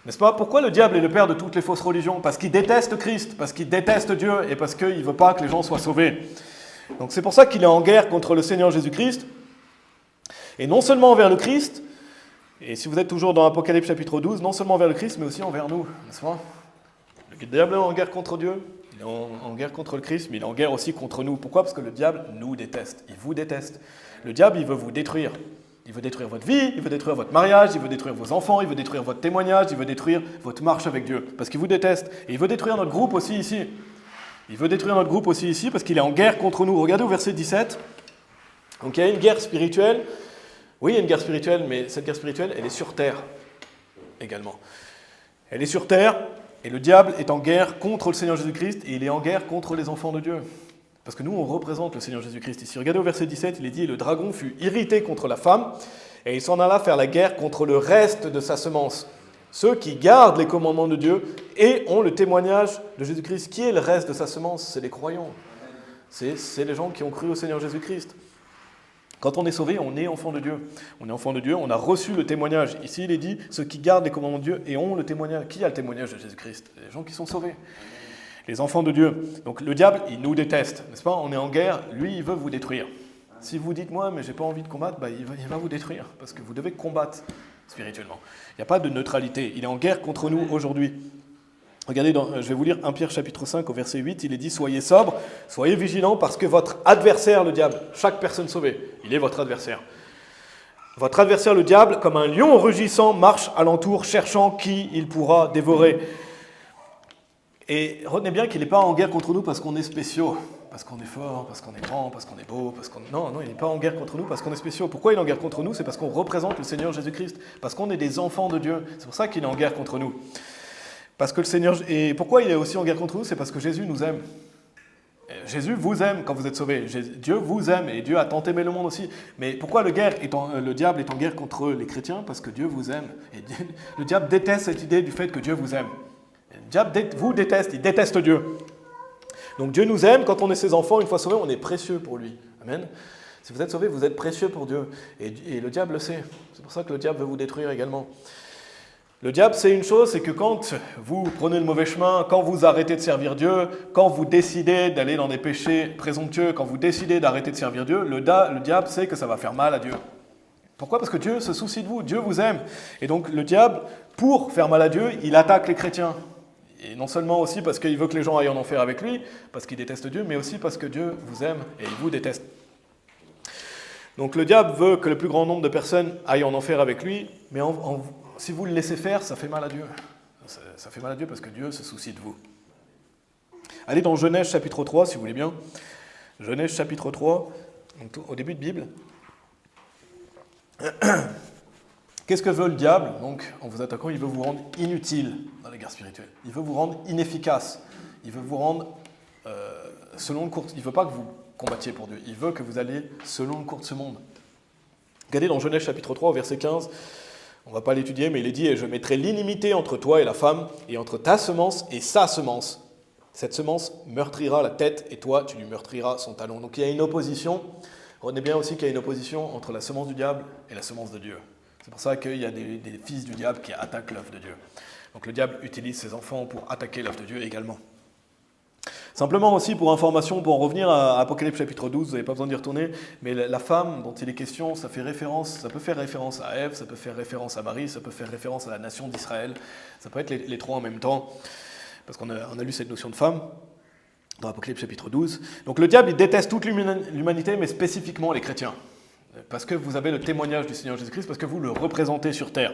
n'est-ce pas? Pourquoi le diable est le père de toutes les fausses religions? Parce qu'il déteste Christ, parce qu'il déteste Dieu, et parce qu'il ne veut pas que les gens soient sauvés. Donc c'est pour ça qu'il est en guerre contre le Seigneur Jésus-Christ, et non seulement envers le Christ, et si vous êtes toujours dans Apocalypse chapitre 12, non seulement envers le Christ, mais aussi envers nous, n'est-ce pas? Le diable est en guerre contre Dieu, il est en guerre contre le Christ, mais il est en guerre aussi contre nous. Pourquoi? Parce que le diable nous déteste, il vous déteste. Le diable, il veut vous détruire. Il veut détruire votre vie, il veut détruire votre mariage, il veut détruire vos enfants, il veut détruire votre témoignage, il veut détruire votre marche avec Dieu, parce qu'il vous déteste. Et il veut détruire notre groupe aussi ici. Il veut détruire notre groupe aussi ici, parce qu'il est en guerre contre nous. Regardez au verset 17. Donc il y a une guerre spirituelle. Oui, il y a une guerre spirituelle, mais cette guerre spirituelle, elle est sur terre également. Elle est sur terre, et le diable est en guerre contre le Seigneur Jésus-Christ, et il est en guerre contre les enfants de Dieu. Parce que nous, on représente le Seigneur Jésus-Christ ici. Regardez au verset 17, il est dit « Le dragon fut irrité contre la femme, et il s'en alla faire la guerre contre le reste de sa semence. Ceux qui gardent les commandements de Dieu et ont le témoignage de Jésus-Christ. » Qui est le reste de sa semence? C'est les croyants. C'est les gens qui ont cru au Seigneur Jésus-Christ. Quand on est sauvé, on est enfant de Dieu. On est enfant de Dieu, on a reçu le témoignage. Ici, il est dit, ceux qui gardent les commandements de Dieu et ont le témoignage. Qui a le témoignage de Jésus-Christ? Les gens qui sont sauvés. Les enfants de Dieu. Donc le diable, il nous déteste, n'est-ce pas? On est en guerre, lui, il veut vous détruire. Si vous dites, moi, mais j'ai pas envie de combattre, il va vous détruire, parce que vous devez combattre spirituellement. Il n'y a pas de neutralité. Il est en guerre contre nous aujourd'hui. Regardez, je vais vous lire 1 Pierre chapitre 5 au verset 8, il est dit « Soyez sobres, soyez vigilants, parce que votre adversaire, le diable, chaque personne sauvée, il est votre adversaire. Votre adversaire, le diable, comme un lion rugissant, marche alentour, cherchant qui il pourra dévorer. » Et retenez bien qu'il n'est pas en guerre contre nous parce qu'on est spéciaux, parce qu'on est fort, parce qu'on est grand, parce qu'on est beau, parce qu'on... Non, il n'est pas en guerre contre nous parce qu'on est spéciaux. Pourquoi il est en guerre contre nous? C'est parce qu'on représente le Seigneur Jésus-Christ, parce qu'on est des enfants de Dieu. C'est pour ça qu'il est en guerre contre nous. Parce que le Seigneur... Et pourquoi il est aussi en guerre contre nous? C'est parce que Jésus nous aime. Jésus vous aime quand vous êtes sauvés. Dieu vous aime et Dieu a tant aimé le monde aussi. Mais pourquoi le diable est en guerre contre les chrétiens? Parce que Dieu vous aime. Et le diable déteste cette idée du fait que Dieu vous aime. Le diable vous déteste, il déteste Dieu. Donc Dieu nous aime, quand on est ses enfants, une fois sauvés, on est précieux pour lui. Amen. Si vous êtes sauvés, vous êtes précieux pour Dieu. Et le diable le sait. C'est pour ça que le diable veut vous détruire également. Le diable, c'est une chose, c'est que quand vous prenez le mauvais chemin, quand vous arrêtez de servir Dieu, quand vous décidez d'aller dans des péchés présomptueux, quand vous décidez d'arrêter de servir Dieu, le diable sait que ça va faire mal à Dieu. Pourquoi? Parce que Dieu se soucie de vous, Dieu vous aime. Et donc le diable, pour faire mal à Dieu, il attaque les chrétiens. Et non seulement aussi parce qu'il veut que les gens aillent en enfer avec lui, parce qu'il déteste Dieu, mais aussi parce que Dieu vous aime et il vous déteste. Donc le diable veut que le plus grand nombre de personnes aillent en enfer avec lui, mais si vous le laissez faire, ça fait mal à Dieu. Ça fait mal à Dieu parce que Dieu se soucie de vous. Allez dans Genèse chapitre 3, si vous voulez bien. Genèse chapitre 3, donc au début de Bible. Qu'est-ce que veut le diable? Donc, en vous attaquant, il veut vous rendre inutile dans la guerre spirituelle. Il veut vous rendre inefficace. Il veut vous rendre selon le cours. Il ne veut pas que vous combattiez pour Dieu. Il veut que vous alliez selon le cours de ce monde. Regardez dans Genèse chapitre 3, au verset 15. On ne va pas l'étudier, mais il est dit « Et je mettrai l'inimité entre toi et la femme, et entre ta semence et sa semence. Cette semence meurtrira la tête, et toi, tu lui meurtriras son talon. » Donc il y a une opposition. Retenez bien aussi qu'il y a une opposition entre la semence du diable et la semence de Dieu. C'est pour ça qu'il y a des fils du diable qui attaquent l'œuvre de Dieu. Donc le diable utilise ses enfants pour attaquer l'œuvre de Dieu également. Simplement aussi pour information, pour en revenir à Apocalypse chapitre 12, vous n'avez pas besoin d'y retourner, mais la femme dont il est question, ça peut faire référence à Ève, ça peut faire référence à Marie, ça peut faire référence à la nation d'Israël, ça peut être les trois en même temps, parce qu'on a lu cette notion de femme dans Apocalypse chapitre 12. Donc le diable, il déteste toute l'humanité, mais spécifiquement les chrétiens, parce que vous avez le témoignage du Seigneur Jésus-Christ, parce que vous le représentez sur terre.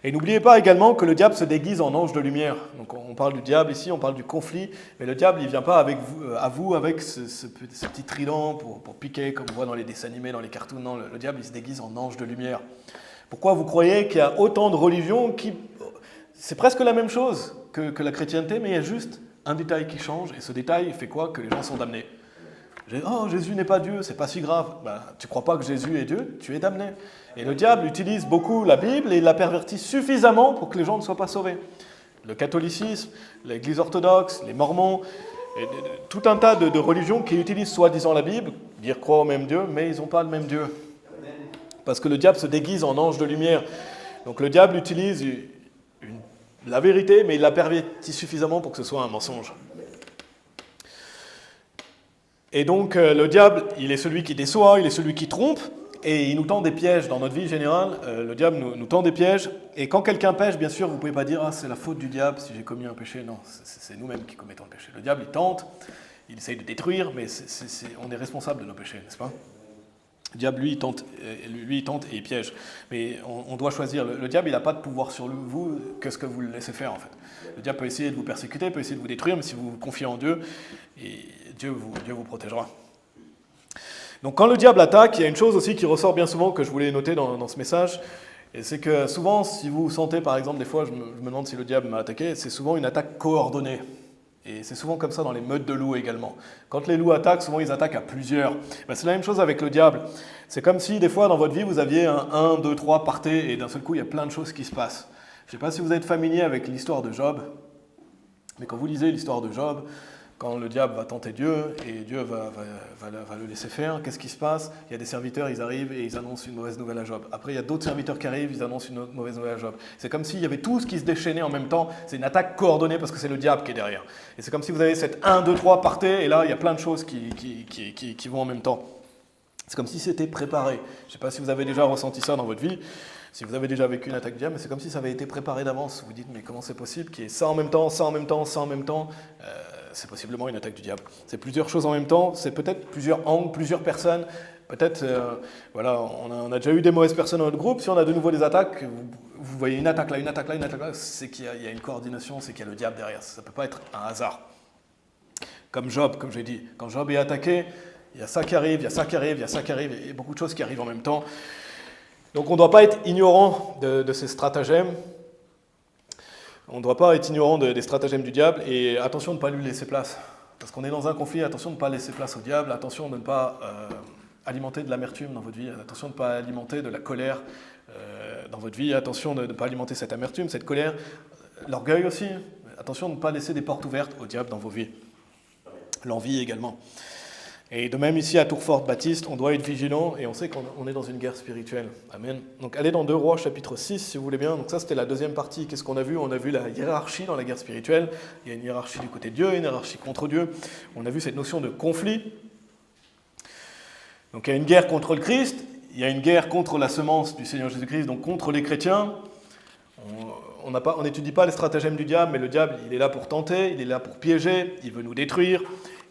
Et n'oubliez pas également que le diable se déguise en ange de lumière. Donc on parle du diable ici, on parle du conflit, mais le diable, il ne vient pas à vous avec ce petit trident pour piquer, comme on voit dans les dessins animés, dans les cartoons. Non, le diable, il se déguise en ange de lumière. Pourquoi vous croyez qu'il y a autant de religions qui... C'est presque la même chose que la chrétienté, mais il y a juste un détail qui change, et ce détail fait quoi? Que les gens sont damnés. Oh, Jésus n'est pas Dieu, c'est pas si grave. Tu ne crois pas que Jésus est Dieu, tu es damné. Et le diable utilise beaucoup la Bible et la pervertit suffisamment pour que les gens ne soient pas sauvés. Le catholicisme, l'Église orthodoxe, les mormons, et tout un tas de religions qui utilisent soi-disant la Bible, dire croire au même Dieu, mais ils n'ont pas le même Dieu. Parce que le diable se déguise en ange de lumière. Donc le diable utilise la vérité, mais il la pervertit suffisamment pour que ce soit un mensonge. Et donc le diable, il est celui qui déçoit, il est celui qui trompe, et il nous tend des pièges dans notre vie générale. Le diable nous tend des pièges, et quand quelqu'un pêche, bien sûr, vous ne pouvez pas dire « Ah, c'est la faute du diable si j'ai commis un péché ». Non, c'est nous-mêmes qui commettons le péché. Le diable, il tente, il essaye de détruire, mais on est responsable de nos péchés, n'est-ce pas? Le diable, lui, il tente et il piège. Mais on doit choisir. Le diable, il n'a pas de pouvoir sur vous que ce que vous le laissez faire, en fait. Le diable peut essayer de vous persécuter, peut essayer de vous détruire, mais si vous vous confiez en Dieu, Dieu vous protégera. Donc quand le diable attaque, il y a une chose aussi qui ressort bien souvent que je voulais noter dans ce message, et c'est que souvent, si vous sentez, par exemple, des fois, je me demande si le diable m'a attaqué, c'est souvent une attaque coordonnée. Et c'est souvent comme ça dans les meutes de loups également. Quand les loups attaquent, souvent ils attaquent à plusieurs. C'est la même chose avec le diable. C'est comme si des fois dans votre vie, vous aviez un 1, 2, 3, partez, et d'un seul coup, il y a plein de choses qui se passent. Je ne sais pas si vous êtes familier avec l'histoire de Job, mais quand vous lisez l'histoire de Job, quand le diable va tenter Dieu, et Dieu va le laisser faire, qu'est-ce qui se passe? Il y a des serviteurs, ils arrivent et ils annoncent une mauvaise nouvelle à Job. Après, il y a d'autres serviteurs qui arrivent, ils annoncent une autre mauvaise nouvelle à Job. C'est comme s'il y avait tout ce qui se déchaînait en même temps. C'est une attaque coordonnée parce que c'est le diable qui est derrière. Et c'est comme si vous avez cette 1, 2, 3, partez, et là, il y a plein de choses qui vont en même temps. C'est comme si c'était préparé. Je ne sais pas si vous avez déjà ressenti ça dans votre vie, si vous avez déjà vécu une attaque du diable, mais c'est comme si ça avait été préparé d'avance. Vous vous dites, mais comment c'est possible qu'il y ait ça en même temps, ça en même temps, ça en même temps? C'est possiblement une attaque du diable. C'est plusieurs choses en même temps, c'est peut-être plusieurs angles, plusieurs personnes. Peut-être, voilà, on a déjà eu des mauvaises personnes dans notre groupe. Si on a de nouveau des attaques, vous voyez une attaque là, une attaque là, une attaque là, c'est qu'il y a une coordination, c'est qu'il y a le diable derrière. Ça ne peut pas être un hasard. Comme Job, comme j'ai dit. Quand Job est attaqué, il y a ça qui arrive, il y a ça qui arrive, il y a ça qui arrive, et beaucoup de choses qui arrivent en même temps. Donc on ne doit pas être ignorant de ces stratagèmes. On ne doit pas être ignorant des stratagèmes du diable, et attention de ne pas lui laisser place. Parce qu'on est dans un conflit, attention de ne pas laisser place au diable, attention de ne pas alimenter de l'amertume dans votre vie, attention de ne pas alimenter de la colère dans votre vie, attention de ne pas alimenter cette amertume, cette colère, l'orgueil aussi, attention de ne pas laisser des portes ouvertes au diable dans vos vies. L'envie également. Et de même ici à Tourfort-Baptiste, on doit être vigilant et on sait qu'on est dans une guerre spirituelle. Amen. Donc allez dans 2 Rois chapitre 6 si vous voulez bien. Donc ça c'était la deuxième partie. Qu'est-ce qu'on a vu? On a vu la hiérarchie dans la guerre spirituelle. Il y a une hiérarchie du côté de Dieu, une hiérarchie contre Dieu. On a vu cette notion de conflit. Donc il y a une guerre contre le Christ, il y a une guerre contre la semence du Seigneur Jésus-Christ, donc contre les chrétiens. On n'étudie pas les stratagèmes du diable, mais le diable, il est là pour tenter, il est là pour piéger, il veut nous détruire.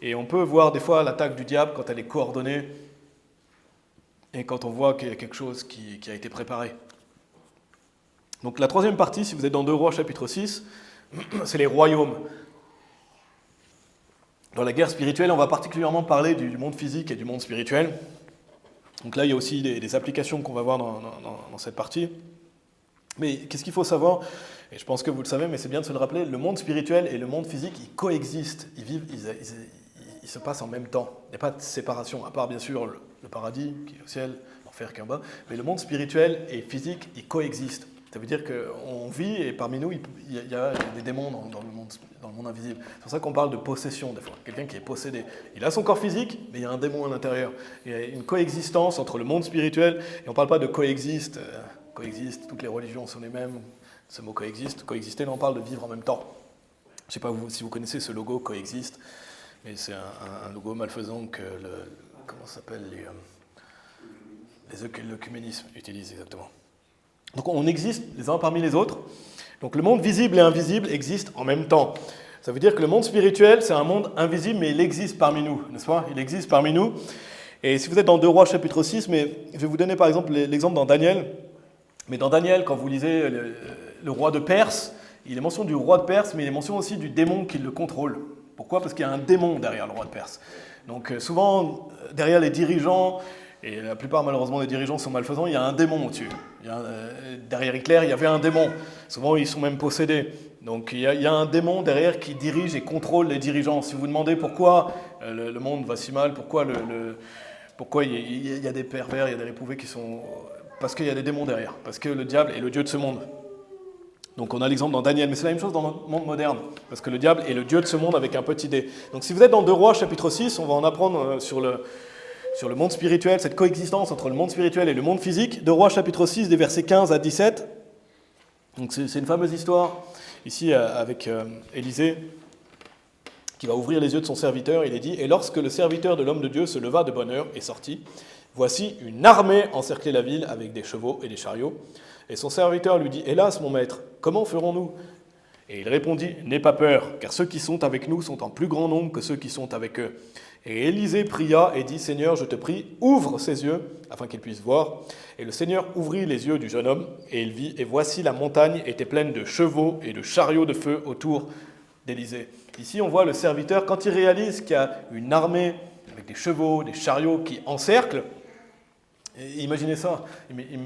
Et on peut voir des fois l'attaque du diable quand elle est coordonnée et quand on voit qu'il y a quelque chose qui a été préparé. Donc la troisième partie, si vous êtes dans 2 Rois chapitre 6, c'est les royaumes. Dans la guerre spirituelle, on va particulièrement parler du monde physique et du monde spirituel. Donc là, il y a aussi des applications qu'on va voir dans cette partie. Mais qu'est-ce qu'il faut savoir? Et je pense que vous le savez, mais c'est bien de se le rappeler, le monde spirituel et le monde physique, ils coexistent, ils se passent en même temps. Il n'y a pas de séparation, à part bien sûr le paradis qui est au ciel, l'enfer qui est en bas, mais le monde spirituel et physique, ils coexistent. Ça veut dire qu'on vit et parmi nous, il y a des démons dans le monde invisible. C'est pour ça qu'on parle de possession des fois. Quelqu'un qui est possédé. Il a son corps physique, mais il y a un démon à l'intérieur. Il y a une coexistence entre le monde spirituel, et on ne parle pas de coexiste, toutes les religions sont les mêmes. Ce mot coexister, on parle de vivre en même temps. Je ne sais pas si vous connaissez ce logo coexiste, mais c'est un logo malfaisant que comment ça s'appelle l'œcuménisme utilise exactement. Donc on existe les uns parmi les autres. Donc le monde visible et invisible existent en même temps. Ça veut dire que le monde spirituel, c'est un monde invisible, mais il existe parmi nous, n'est-ce pas? Il existe parmi nous. Et si vous êtes dans 2 Rois chapitre 6, mais je vais vous donner par exemple l'exemple dans Daniel. Mais dans Daniel, quand vous lisez le roi de Perse, il est mention du roi de Perse, mais il est mention aussi du démon qui le contrôle. Pourquoi? Parce qu'il y a un démon derrière le roi de Perse. Donc souvent, derrière les dirigeants, et la plupart malheureusement des dirigeants sont malfaisants, il y a un démon au-dessus. Derrière Hitler, il y avait un démon. Souvent, ils sont même possédés. Donc il y a un démon derrière qui dirige et contrôle les dirigeants. Si vous vous demandez pourquoi le monde va si mal, pourquoi il y a des pervers, il y a des réprouvés qui sont... Parce qu'il y a des démons derrière, parce que le diable est le dieu de ce monde. Donc on a l'exemple dans Daniel, mais c'est la même chose dans le monde moderne, parce que le diable est le dieu de ce monde avec un petit d. Donc si vous êtes dans 2 Rois chapitre 6, on va en apprendre sur le monde spirituel, cette coexistence entre le monde spirituel et le monde physique. 2 Rois chapitre 6, des versets 15 à 17. Donc c'est une fameuse histoire, ici avec Élisée, qui va ouvrir les yeux de son serviteur. Il est dit « Et lorsque le serviteur de l'homme de Dieu se leva de bonne heure et sortit, voici une armée encerclait la ville avec des chevaux et des chariots. Et son serviteur lui dit « Hélas, mon maître, comment ferons-nous » Et il répondit « N'aie pas peur, car ceux qui sont avec nous sont en plus grand nombre que ceux qui sont avec eux. » Et Élisée pria et dit « Seigneur, je te prie, ouvre ses yeux, afin qu'il puisse voir. » Et le Seigneur ouvrit les yeux du jeune homme, et il vit, et voici la montagne était pleine de chevaux et de chariots de feu autour d'Élisée. Ici, on voit le serviteur, quand il réalise qu'il y a une armée avec des chevaux, des chariots qui encerclent. Et imaginez ça,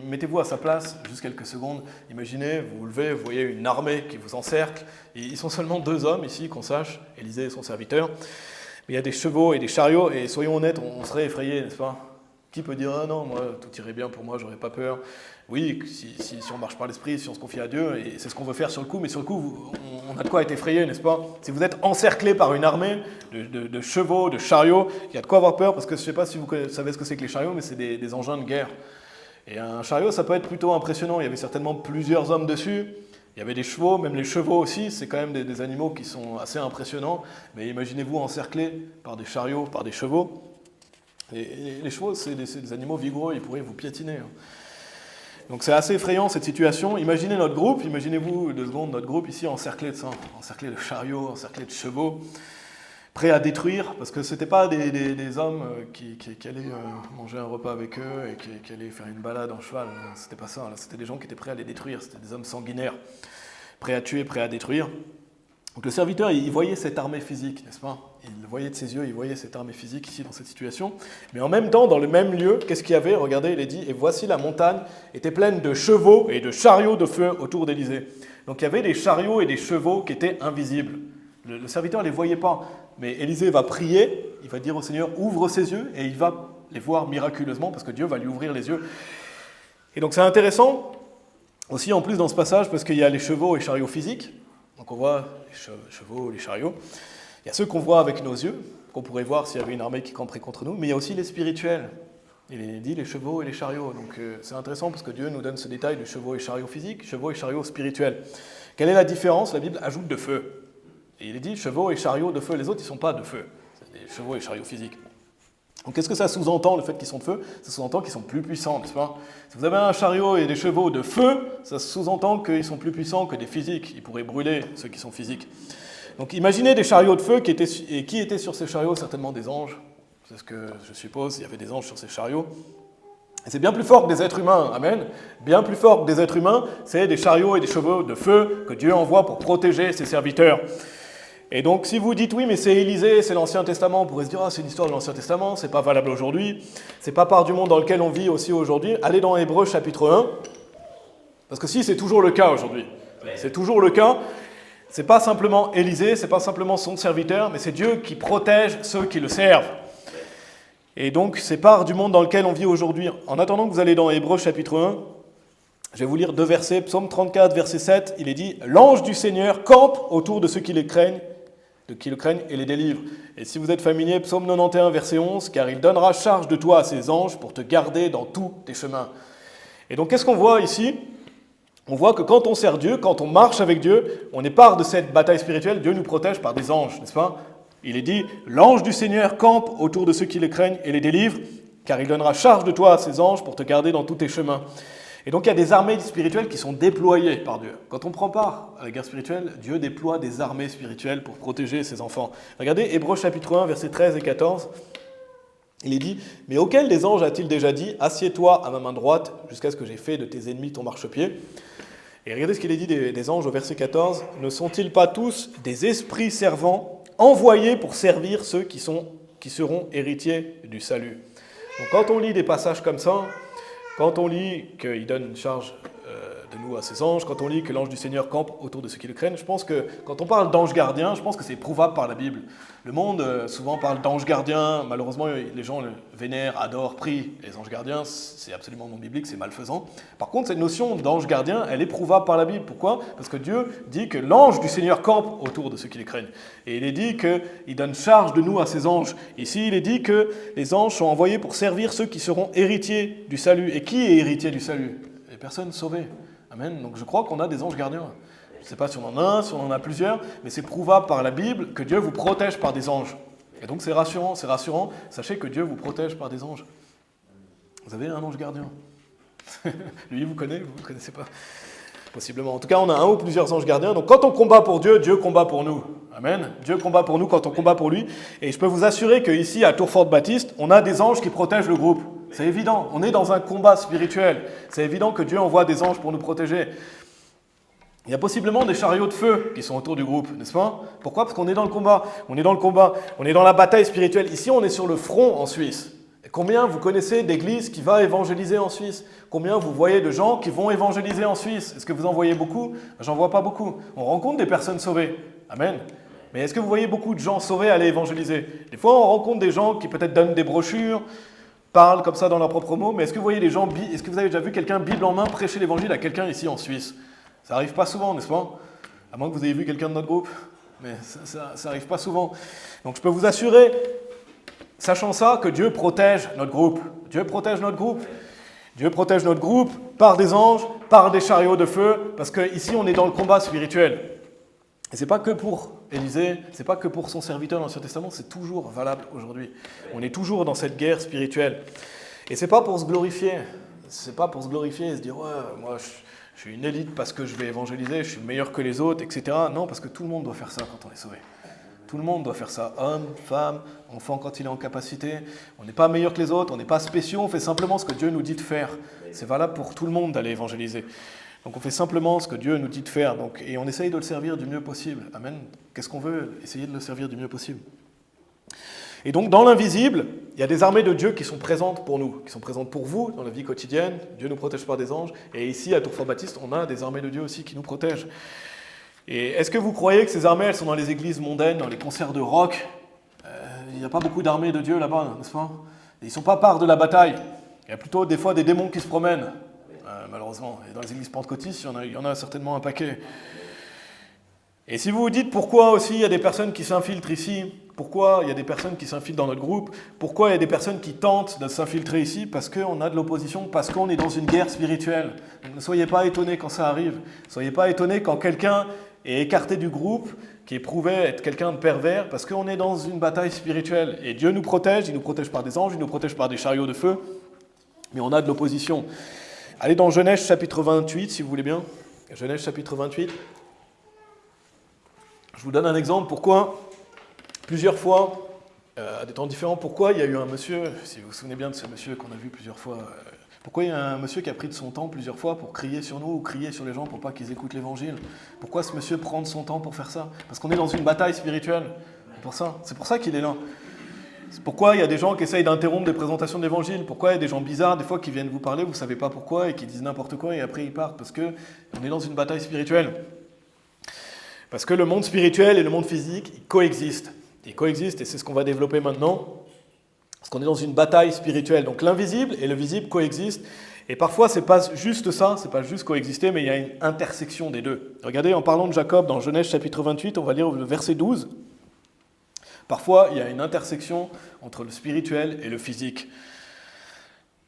mettez-vous à sa place juste quelques secondes, imaginez, vous vous levez, vous voyez une armée qui vous encercle, et ils sont seulement 2 hommes ici, qu'on sache, Élisée et son serviteur, mais il y a des chevaux et des chariots, et soyons honnêtes, on serait effrayés, n'est-ce pas? Qui peut dire « Ah non, moi, tout irait bien pour moi, j'aurais pas peur ». Oui, si on marche par l'esprit, si on se confie à Dieu, et c'est ce qu'on veut faire sur le coup, mais sur le coup, on a de quoi être effrayé, n'est-ce pas? Si vous êtes encerclé par une armée de chevaux, de chariots, il y a de quoi avoir peur, parce que je ne sais pas si vous savez ce que c'est que les chariots, mais c'est des engins de guerre. Et un chariot, ça peut être plutôt impressionnant, il y avait certainement plusieurs hommes dessus, il y avait des chevaux, même les chevaux aussi, c'est quand même des animaux qui sont assez impressionnants, mais imaginez-vous encerclé par des chariots, par des chevaux. Et les chevaux, c'est des animaux vigoureux, ils pourraient vous piétiner. Donc c'est assez effrayant cette situation. Imaginez notre groupe, imaginez-vous 2 secondes notre groupe ici encerclé de ça, encerclé de chariots, encerclé de chevaux, prêts à détruire, parce que ce n'étaient pas des hommes qui allaient manger un repas avec eux et qui allaient faire une balade en cheval. C'était pas ça, là. C'était des gens qui étaient prêts à les détruire, c'était des hommes sanguinaires, prêts à tuer, prêts à détruire. Donc le serviteur, il voyait cette armée physique, n'est-ce pas? Il le voyait de ses yeux, il voyait cette armée physique ici dans cette situation. Mais en même temps, dans le même lieu, qu'est-ce qu'il y avait? Regardez, il est dit, et voici la montagne était pleine de chevaux et de chariots de feu autour d'Élisée. Donc il y avait des chariots et des chevaux qui étaient invisibles. Le serviteur ne les voyait pas. Mais Élisée va prier, il va dire au Seigneur, ouvre ses yeux, et il va les voir miraculeusement, parce que Dieu va lui ouvrir les yeux. Et donc c'est intéressant, aussi en plus dans ce passage, parce qu'il y a les chevaux et chariots physiques. Donc on voit les chevaux, les chariots. Il y a ceux qu'on voit avec nos yeux, qu'on pourrait voir s'il y avait une armée qui camperait contre nous, mais il y a aussi les spirituels. Il est dit les chevaux et les chariots. Donc c'est intéressant parce que Dieu nous donne ce détail de chevaux et chariots physiques, chevaux et chariots spirituels. Quelle est la différence? La Bible ajoute de feu. Et il est dit chevaux et chariots de feu. Les autres, ils ne sont pas de feu. C'est des chevaux et chariots physiques. Donc qu'est-ce que ça sous-entend, le fait qu'ils sont de feu? Ça sous-entend qu'ils sont plus puissants, n'est-ce pas? Si vous avez un chariot et des chevaux de feu, ça sous-entend qu'ils sont plus puissants que des physiques. Ils pourraient brûler ceux qui sont physiques. Donc imaginez des chariots de feu qui étaient sur ces chariots, certainement des anges. C'est ce que je suppose, il y avait des anges sur ces chariots. Et c'est bien plus fort que des êtres humains, amen. Bien plus fort que des êtres humains, c'est des chariots et des chevaux de feu que Dieu envoie pour protéger ses serviteurs. Et donc, si vous dites oui, mais c'est Élisée, c'est l'Ancien Testament, on pourrait se dire c'est une histoire de l'Ancien Testament, c'est pas valable aujourd'hui, c'est pas part du monde dans lequel on vit aussi aujourd'hui. Allez dans Hébreux chapitre 1, parce que si c'est toujours le cas aujourd'hui, c'est toujours le cas. C'est pas simplement Élisée, c'est pas simplement son serviteur, mais c'est Dieu qui protège ceux qui le servent. Et donc, c'est part du monde dans lequel on vit aujourd'hui. En attendant que vous allez dans Hébreux chapitre 1, je vais vous lire 2 versets. Psaume 34, verset 7, il est dit « L'ange du Seigneur campe autour de ceux qui le craignent et les délivre. » Et si vous êtes familier, Psaume 91, verset 11, « Car il donnera charge de toi à ses anges pour te garder dans tous tes chemins. » Et donc, qu'est-ce qu'on voit ici ? On voit que quand on sert Dieu, quand on marche avec Dieu, on est part de cette bataille spirituelle, Dieu nous protège par des anges, n'est-ce pas ? Il est dit, l'ange du Seigneur campe autour de ceux qui le craignent et les délivre, car il donnera charge de toi à ses anges pour te garder dans tous tes chemins. Et donc il y a des armées spirituelles qui sont déployées par Dieu. Quand on prend part à la guerre spirituelle, Dieu déploie des armées spirituelles pour protéger ses enfants. Regardez Hébreux chapitre 1, versets 13 et 14. Il est dit, « Mais auquel des anges a-t-il déjà dit, assieds-toi à ma main droite jusqu'à ce que j'ai fait de tes ennemis ton marchepied ?» Et regardez ce qu'il est dit des anges au verset 14. « Ne sont-ils pas tous des esprits servants envoyés pour servir ceux qui seront héritiers du salut ?» Donc quand on lit des passages comme ça, quand on lit qu'il donne charge de nous à ses anges, quand on lit que l'ange du Seigneur campe autour de ceux qui le craignent, je pense que quand on parle d'ange gardien, je pense que c'est prouvable par la Bible. Le monde souvent parle d'ange gardien, malheureusement les gens le vénèrent, adorent, prient les anges gardiens, c'est absolument non biblique, c'est malfaisant. Par contre, cette notion d'ange gardien, elle est prouvable par la Bible. Pourquoi ? Parce que Dieu dit que l'ange du Seigneur campe autour de ceux qui le craignent. Et il est dit qu'il donne charge de nous à ses anges. Ici, il est dit que les anges sont envoyés pour servir ceux qui seront héritiers du salut. Et qui est héritier du salut ? Les personnes sauvées. Amen. Donc je crois qu'on a des anges gardiens. Je ne sais pas si on en a un, si on en a plusieurs, mais c'est prouvable par la Bible que Dieu vous protège par des anges. Et donc c'est rassurant. Sachez que Dieu vous protège par des anges. Vous avez un ange gardien. Lui, vous ne connaissez pas. Possiblement. En tout cas, on a un ou plusieurs anges gardiens. Donc quand on combat pour Dieu, Dieu combat pour nous. Amen. Dieu combat pour nous quand on combat pour lui. Et je peux vous assurer qu'ici, à Tourfort-Baptiste, on a des anges qui protègent le groupe. C'est évident, on est dans un combat spirituel. C'est évident que Dieu envoie des anges pour nous protéger. Il y a possiblement des chariots de feu qui sont autour du groupe, n'est-ce pas ? Pourquoi ? Parce qu'on est dans le combat. On est dans la bataille spirituelle. Ici, on est sur le front en Suisse. Et combien vous connaissez d'églises qui vont évangéliser en Suisse ? Combien vous voyez de gens qui vont évangéliser en Suisse ? Est-ce que vous en voyez beaucoup ? J'en vois pas beaucoup. On rencontre des personnes sauvées. Amen. Mais est-ce que vous voyez beaucoup de gens sauvés aller évangéliser ? Des fois, on rencontre des gens qui peut-être donnent des brochures, parlent comme ça dans leurs propres mots, mais est-ce que vous voyez des gens, est-ce que vous avez déjà vu quelqu'un Bible en main prêcher l'évangile à quelqu'un ici en Suisse ? Ça n'arrive pas souvent, n'est-ce pas ? À moins que vous ayez vu quelqu'un de notre groupe, mais ça n'arrive pas souvent. Donc je peux vous assurer, sachant ça, que Dieu protège notre groupe. Dieu protège notre groupe. Dieu protège notre groupe par des anges, par des chariots de feu, parce qu'ici on est dans le combat spirituel. Et ce n'est pas que pour Élisée, ce n'est pas que pour son serviteur dans l'Ancien Testament, c'est toujours valable aujourd'hui. On est toujours dans cette guerre spirituelle. Et ce n'est pas pour se glorifier. Ce n'est pas pour se glorifier et se dire « Ouais, moi je suis une élite parce que je vais évangéliser, je suis meilleur que les autres, etc. » Non, parce que tout le monde doit faire ça quand on est sauvé. Tout le monde doit faire ça. Homme, femme, enfant quand il est en capacité. On n'est pas meilleur que les autres, on n'est pas spéciaux, on fait simplement ce que Dieu nous dit de faire. C'est valable pour tout le monde d'aller évangéliser. Donc on fait simplement ce que Dieu nous dit de faire, et on essaye de le servir du mieux possible. Amen. Qu'est-ce qu'on veut ? Essayer de le servir du mieux possible. Et donc dans l'invisible, il y a des armées de Dieu qui sont présentes pour nous, qui sont présentes pour vous dans la vie quotidienne. Dieu nous protège par des anges. Et ici, à Tourfort-Baptiste, on a des armées de Dieu aussi qui nous protègent. Et est-ce que vous croyez que ces armées, elles sont dans les églises mondaines, dans les concerts de rock ? Il n'y a pas beaucoup d'armées de Dieu là-bas, n'est-ce pas ? Ils ne sont pas part de la bataille. Il y a plutôt des fois des démons qui se promènent. Malheureusement. Et dans les églises pentecôtistes, il y en a certainement un paquet. Et si vous vous dites pourquoi aussi il y a des personnes qui s'infiltrent ici, pourquoi il y a des personnes qui s'infiltrent dans notre groupe, pourquoi il y a des personnes qui tentent de s'infiltrer ici, parce qu'on a de l'opposition, parce qu'on est dans une guerre spirituelle. Donc ne soyez pas étonnés quand ça arrive. Ne soyez pas étonnés quand quelqu'un est écarté du groupe, qui est prouvé être quelqu'un de pervers, parce qu'on est dans une bataille spirituelle. Et Dieu nous protège, il nous protège par des anges, il nous protège par des chariots de feu, mais on a de l'opposition. Allez dans Genèse chapitre 28, si vous voulez bien. Genèse chapitre 28. Je vous donne un exemple. Pourquoi, plusieurs fois, à des temps différents, pourquoi il y a eu un monsieur, si vous vous souvenez bien de ce monsieur qu'on a vu plusieurs fois Pourquoi il y a un monsieur qui a pris de son temps plusieurs fois pour crier sur nous ou crier sur les gens pour pas qu'ils écoutent l'évangile? Pourquoi ce monsieur prend de son temps pour faire ça? Parce qu'on est dans une bataille spirituelle. C'est pour ça qu'il est là. C'est pourquoi il y a des gens qui essayent d'interrompre des présentations de l'évangile. Pourquoi il y a des gens bizarres, des fois, qui viennent vous parler, vous ne savez pas pourquoi, et qui disent n'importe quoi, et après ils partent. Parce qu'on est dans une bataille spirituelle. Parce que le monde spirituel et le monde physique, ils coexistent. Ils coexistent, et c'est ce qu'on va développer maintenant. Parce qu'on est dans une bataille spirituelle. Donc l'invisible et le visible coexistent. Et parfois, ce n'est pas juste ça, ce n'est pas juste coexister, mais il y a une intersection des deux. Regardez, en parlant de Jacob, dans Genèse chapitre 28, on va lire le verset 12. Parfois, il y a une intersection entre le spirituel et le physique.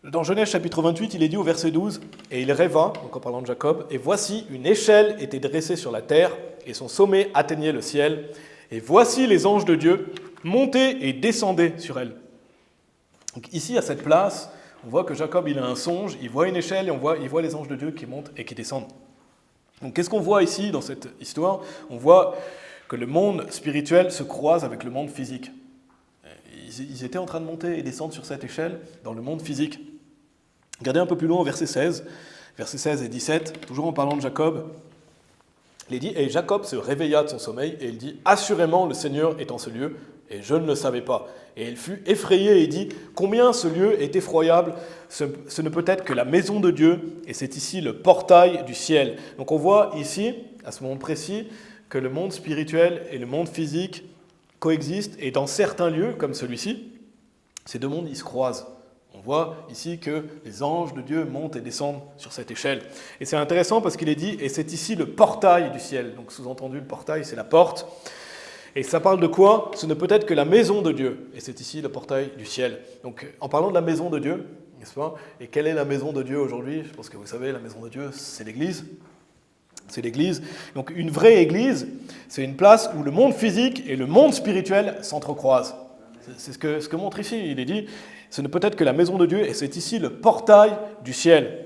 Dans Genèse chapitre 28, il est dit au verset 12, « Et il rêva, donc en parlant de Jacob, et voici une échelle était dressée sur la terre, et son sommet atteignait le ciel, et voici les anges de Dieu montaient et descendaient sur elle. » Donc ici, à cette place, on voit que Jacob, il a un songe, il voit une échelle, et il voit les anges de Dieu qui montent et qui descendent. Donc qu'est-ce qu'on voit ici dans cette histoire? On voit que le monde spirituel se croise avec le monde physique. Ils étaient en train de monter et descendre sur cette échelle dans le monde physique. Regardez un peu plus loin au verset 16 et 17, toujours en parlant de Jacob. Il est dit, « Et Jacob se réveilla de son sommeil, et il dit, « Assurément, le Seigneur est en ce lieu, et je ne le savais pas. » Et il fut effrayé et dit, « Combien ce lieu est effroyable, ce ne peut être que la maison de Dieu, et c'est ici le portail du ciel. » Donc on voit ici, à ce moment précis, que le monde spirituel et le monde physique coexistent, et dans certains lieux, comme celui-ci, ces deux mondes, ils se croisent. On voit ici que les anges de Dieu montent et descendent sur cette échelle. Et c'est intéressant parce qu'il est dit, et c'est ici le portail du ciel. Donc sous-entendu, le portail, c'est la porte. Et ça parle de quoi? Ce ne peut être que la maison de Dieu. Et c'est ici le portail du ciel. Donc en parlant de la maison de Dieu, n'est-ce pas? Et quelle est la maison de Dieu aujourd'hui? Je pense que vous savez, la maison de Dieu, c'est l'Église. C'est l'Église. Donc une vraie Église, c'est une place où le monde physique et le monde spirituel s'entrecroisent. C'est ce que montre ici. Il est dit, ce ne peut être que la maison de Dieu, et c'est ici le portail du ciel.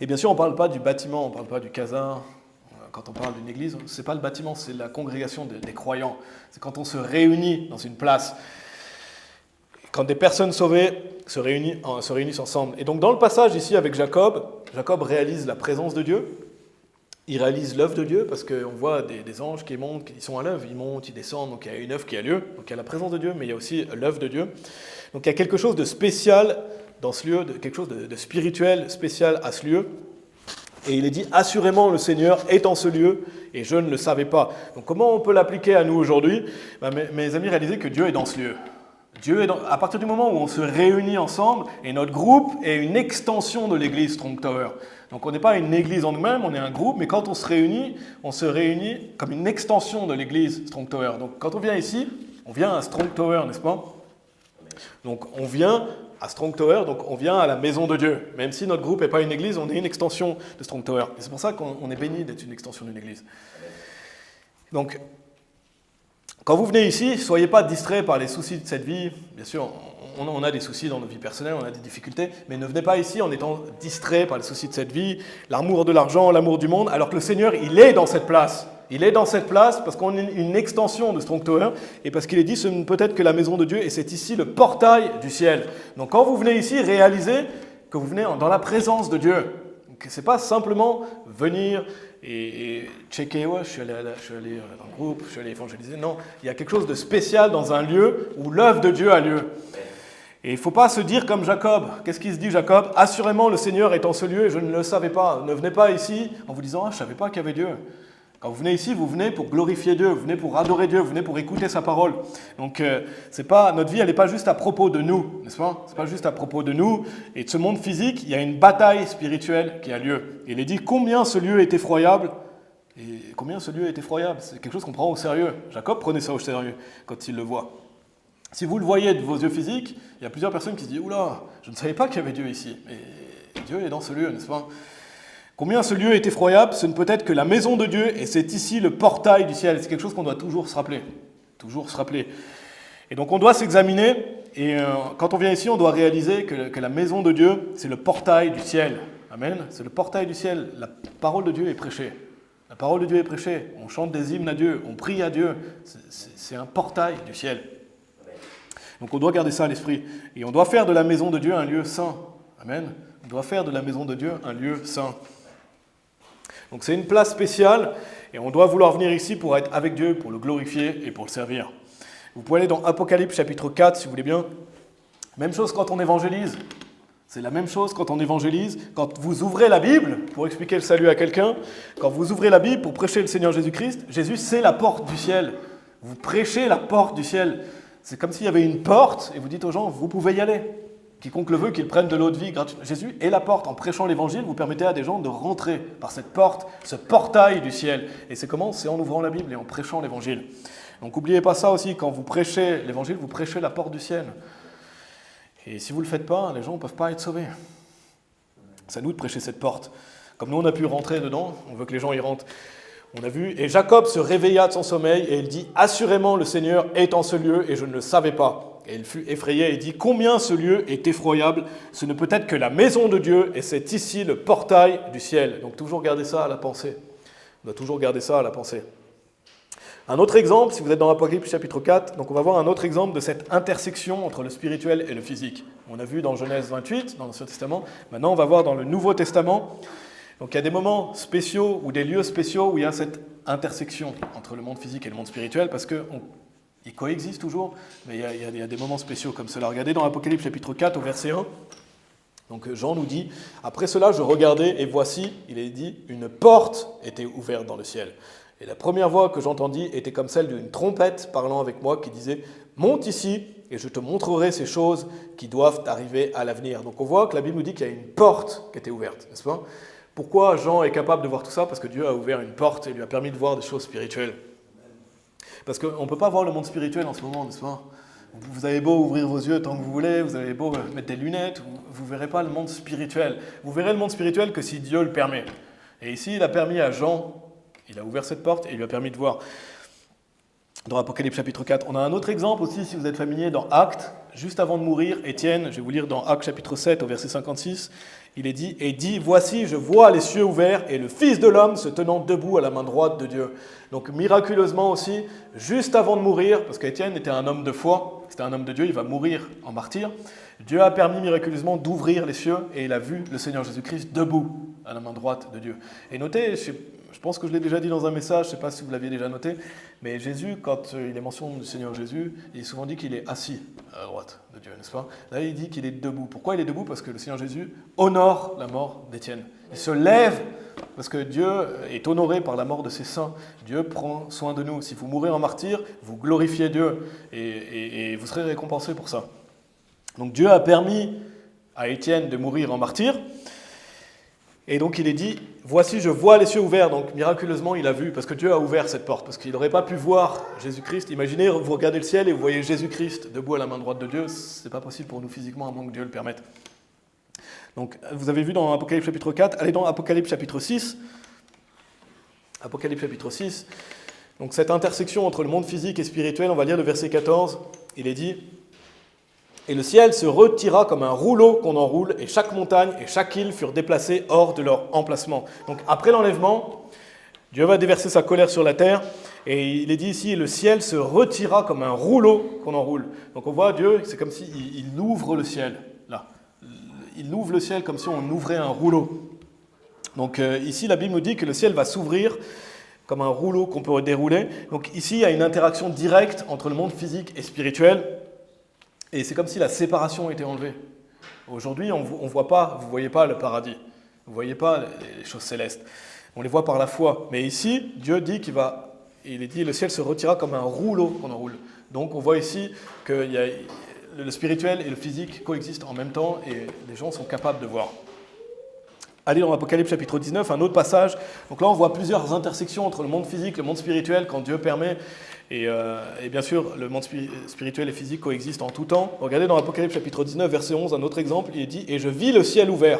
Et bien sûr, on ne parle pas du bâtiment, on ne parle pas du casin. Quand on parle d'une église, ce n'est pas le bâtiment, c'est la congrégation des croyants. C'est quand on se réunit dans une place. Quand des personnes sauvées se réunissent ensemble. Et donc dans le passage ici avec Jacob, Jacob réalise la présence de Dieu. Il réalise l'œuvre de Dieu, parce qu'on voit des anges qui montent, qui sont à l'œuvre, ils montent, ils descendent, donc il y a une œuvre qui a lieu, donc il y a la présence de Dieu, mais il y a aussi l'œuvre de Dieu. Donc il y a quelque chose de spécial dans ce lieu, quelque chose de spirituel spécial à ce lieu. Et il est dit, assurément le Seigneur est en ce lieu, et je ne le savais pas. Donc comment on peut l'appliquer à nous aujourd'hui? Mes amis, réalisez que Dieu est dans ce lieu. À partir du moment où on se réunit ensemble, et notre groupe est une extension de l'église Strong Tower. Donc on n'est pas une église en nous-mêmes, on est un groupe, mais quand on se réunit comme une extension de l'église Strong Tower. Donc quand on vient ici, on vient à Strong Tower, n'est-ce pas? Donc on vient à Strong Tower, donc on vient à la maison de Dieu. Même si notre groupe n'est pas une église, on est une extension de Strong Tower. Et c'est pour ça qu'on est béni d'être une extension d'une église. Donc, quand vous venez ici, ne soyez pas distraits par les soucis de cette vie. Bien sûr, on a des soucis dans nos vies personnelles, on a des difficultés, mais ne venez pas ici en étant distraits par les soucis de cette vie, l'amour de l'argent, l'amour du monde, alors que le Seigneur, il est dans cette place. Il est dans cette place parce qu'on est une extension de Strong Tower et parce qu'il est dit, ce ne peut être que la maison de Dieu et c'est ici le portail du ciel. Donc quand vous venez ici, réalisez que vous venez dans la présence de Dieu. Ce n'est pas simplement venir et checker, ouais, je suis allé dans le groupe, je suis allé évangéliser. Non, il y a quelque chose de spécial dans un lieu où l'œuvre de Dieu a lieu. Et il ne faut pas se dire comme Jacob. Qu'est-ce qu'il se dit, Jacob? Assurément, le Seigneur est en ce lieu et je ne le savais pas. Ne venez pas ici en vous disant, je ne savais pas qu'il y avait Dieu. Quand vous venez ici, vous venez pour glorifier Dieu, vous venez pour adorer Dieu, vous venez pour écouter sa parole. Donc, notre vie, elle n'est pas juste à propos de nous, n'est-ce pas? Ce n'est pas juste à propos de nous et de ce monde physique. Il y a une bataille spirituelle qui a lieu. Et il est dit combien ce lieu est effroyable. Et combien ce lieu est effroyable. C'est quelque chose qu'on prend au sérieux. Jacob prenait ça au sérieux quand il le voit. Si vous le voyez de vos yeux physiques, il y a plusieurs personnes qui se disent « Oula, je ne savais pas qu'il y avait Dieu ici. » Mais Dieu est dans ce lieu, n'est-ce pas? Combien ce lieu est effroyable, ce ne peut être que la maison de Dieu, et c'est ici le portail du ciel. C'est quelque chose qu'on doit toujours se rappeler. Toujours se rappeler. Et donc on doit s'examiner, et quand on vient ici, on doit réaliser que la maison de Dieu, c'est le portail du ciel. Amen. C'est le portail du ciel. La parole de Dieu est prêchée. La parole de Dieu est prêchée. On chante des hymnes à Dieu, on prie à Dieu. C'est un portail du ciel. Donc on doit garder ça à l'esprit. Et on doit faire de la maison de Dieu un lieu saint. Amen. Il doit faire de la maison de Dieu un lieu saint. Donc c'est une place spéciale et on doit vouloir venir ici pour être avec Dieu, pour le glorifier et pour le servir. Vous pouvez aller dans Apocalypse chapitre 4 si vous voulez bien. Même chose quand on évangélise. C'est la même chose quand on évangélise. Quand vous ouvrez la Bible pour expliquer le salut à quelqu'un, quand vous ouvrez la Bible pour prêcher le Seigneur Jésus-Christ, Jésus c'est la porte du ciel. Vous prêchez la porte du ciel. C'est comme s'il y avait une porte et vous dites aux gens, vous pouvez y aller. Quiconque le veut, qu'il prenne de l'eau de vie gratuitement. Jésus est la porte. En prêchant l'évangile, vous permettez à des gens de rentrer par cette porte, ce portail du ciel. Et c'est comment? C'est en ouvrant la Bible et en prêchant l'évangile. Donc n'oubliez pas ça aussi, quand vous prêchez l'évangile, vous prêchez la porte du ciel. Et si vous ne le faites pas, les gens ne peuvent pas être sauvés. C'est à nous de prêcher cette porte. Comme nous, on a pu rentrer dedans, on veut que les gens y rentrent. On a vu, et Jacob se réveilla de son sommeil, et il dit, « Assurément, le Seigneur est en ce lieu, et je ne le savais pas. » Et il fut effrayé et dit, « Combien ce lieu est effroyable, ce ne peut être que la maison de Dieu, et c'est ici le portail du ciel. » Donc toujours garder ça à la pensée. On doit toujours garder ça à la pensée. Un autre exemple, si vous êtes dans Apocalypse chapitre 4, donc on va voir un autre exemple de cette intersection entre le spirituel et le physique. On a vu dans Genèse 28, dans l'Ancien Testament. Maintenant, on va voir dans le Nouveau Testament. Donc il y a des moments spéciaux ou des lieux spéciaux où il y a cette intersection entre le monde physique et le monde spirituel, parce qu'ils coexistent toujours, mais il y a des moments spéciaux comme cela. Regardez dans Apocalypse chapitre 4 au verset 1. Donc Jean nous dit, « Après cela, je regardais, et voici, il est dit, une porte était ouverte dans le ciel. Et la première voix que j'entendis était comme celle d'une trompette parlant avec moi qui disait, « Monte ici, et je te montrerai ces choses qui doivent arriver à l'avenir. » Donc on voit que la Bible nous dit qu'il y a une porte qui était ouverte, n'est-ce pas? Pourquoi Jean est capable de voir tout ça? Parce que Dieu a ouvert une porte et lui a permis de voir des choses spirituelles. Parce qu'on ne peut pas voir le monde spirituel en ce moment, n'est-ce pas? Vous avez beau ouvrir vos yeux tant que vous voulez, vous avez beau mettre des lunettes, vous ne verrez pas le monde spirituel. Vous verrez le monde spirituel que si Dieu le permet. Et ici, il a permis à Jean, il a ouvert cette porte et il lui a permis de voir. Dans Apocalypse chapitre 4. On a un autre exemple aussi, si vous êtes familier, dans Actes. Juste avant de mourir, Étienne, je vais vous lire dans Actes chapitre 7 au verset 56, il est dit, « Et dit, voici, je vois les cieux ouverts et le Fils de l'homme se tenant debout à la main droite de Dieu. » Donc miraculeusement aussi, juste avant de mourir, parce qu'Étienne était un homme de foi, c'était un homme de Dieu, il va mourir en martyr, Dieu a permis miraculeusement d'ouvrir les cieux et il a vu le Seigneur Jésus-Christ debout à la main droite de Dieu. Et notez, je pense que je l'ai déjà dit dans un message, je ne sais pas si vous l'aviez déjà noté, mais Jésus, quand il est mention du Seigneur Jésus, il est souvent dit qu'il est assis à la droite de Dieu, n'est-ce pas? Là, il dit qu'il est debout. Pourquoi il est debout? Parce que le Seigneur Jésus honore la mort d'Étienne. Il se lève parce que Dieu est honoré par la mort de ses saints. Dieu prend soin de nous. Si vous mourrez en martyr, vous glorifiez Dieu et vous serez récompensé pour ça. Donc Dieu a permis à Étienne de mourir en martyr. Et donc il est dit, voici je vois les cieux ouverts, donc miraculeusement il a vu, parce que Dieu a ouvert cette porte, parce qu'il n'aurait pas pu voir Jésus-Christ. Imaginez, vous regardez le ciel et vous voyez Jésus-Christ debout à la main droite de Dieu, c'est pas possible pour nous physiquement, à moins que Dieu le permette. Donc vous avez vu dans Apocalypse chapitre 4, allez dans Apocalypse chapitre 6. Apocalypse chapitre 6, donc cette intersection entre le monde physique et spirituel, on va lire le verset 14, il est dit, « Et le ciel se retira comme un rouleau qu'on enroule, et chaque montagne et chaque île furent déplacées hors de leur emplacement. » Donc après l'enlèvement, Dieu va déverser sa colère sur la terre, et il est dit ici, le ciel se retira comme un rouleau qu'on enroule. Donc on voit Dieu, c'est comme s'il ouvre le ciel, là. Il ouvre le ciel comme si on ouvrait un rouleau. Donc ici, la Bible nous dit que le ciel va s'ouvrir comme un rouleau qu'on peut dérouler. Donc ici, il y a une interaction directe entre le monde physique et spirituel. Et c'est comme si la séparation était enlevée. Aujourd'hui, on voit pas, vous ne voyez pas le paradis. Vous ne voyez pas les choses célestes. On les voit par la foi. Mais ici, Dieu dit il est dit, le ciel se retira comme un rouleau qu'on enroule. Donc on voit ici que le spirituel et le physique coexistent en même temps et les gens sont capables de voir. Allez dans Apocalypse chapitre 19, un autre passage. Donc là, on voit plusieurs intersections entre le monde physique et le monde spirituel quand Dieu permet. Et bien sûr, le monde spirituel et physique coexistent en tout temps. Regardez dans Apocalypse chapitre 19, verset 11, un autre exemple. Il est dit « Et je vis le ciel ouvert.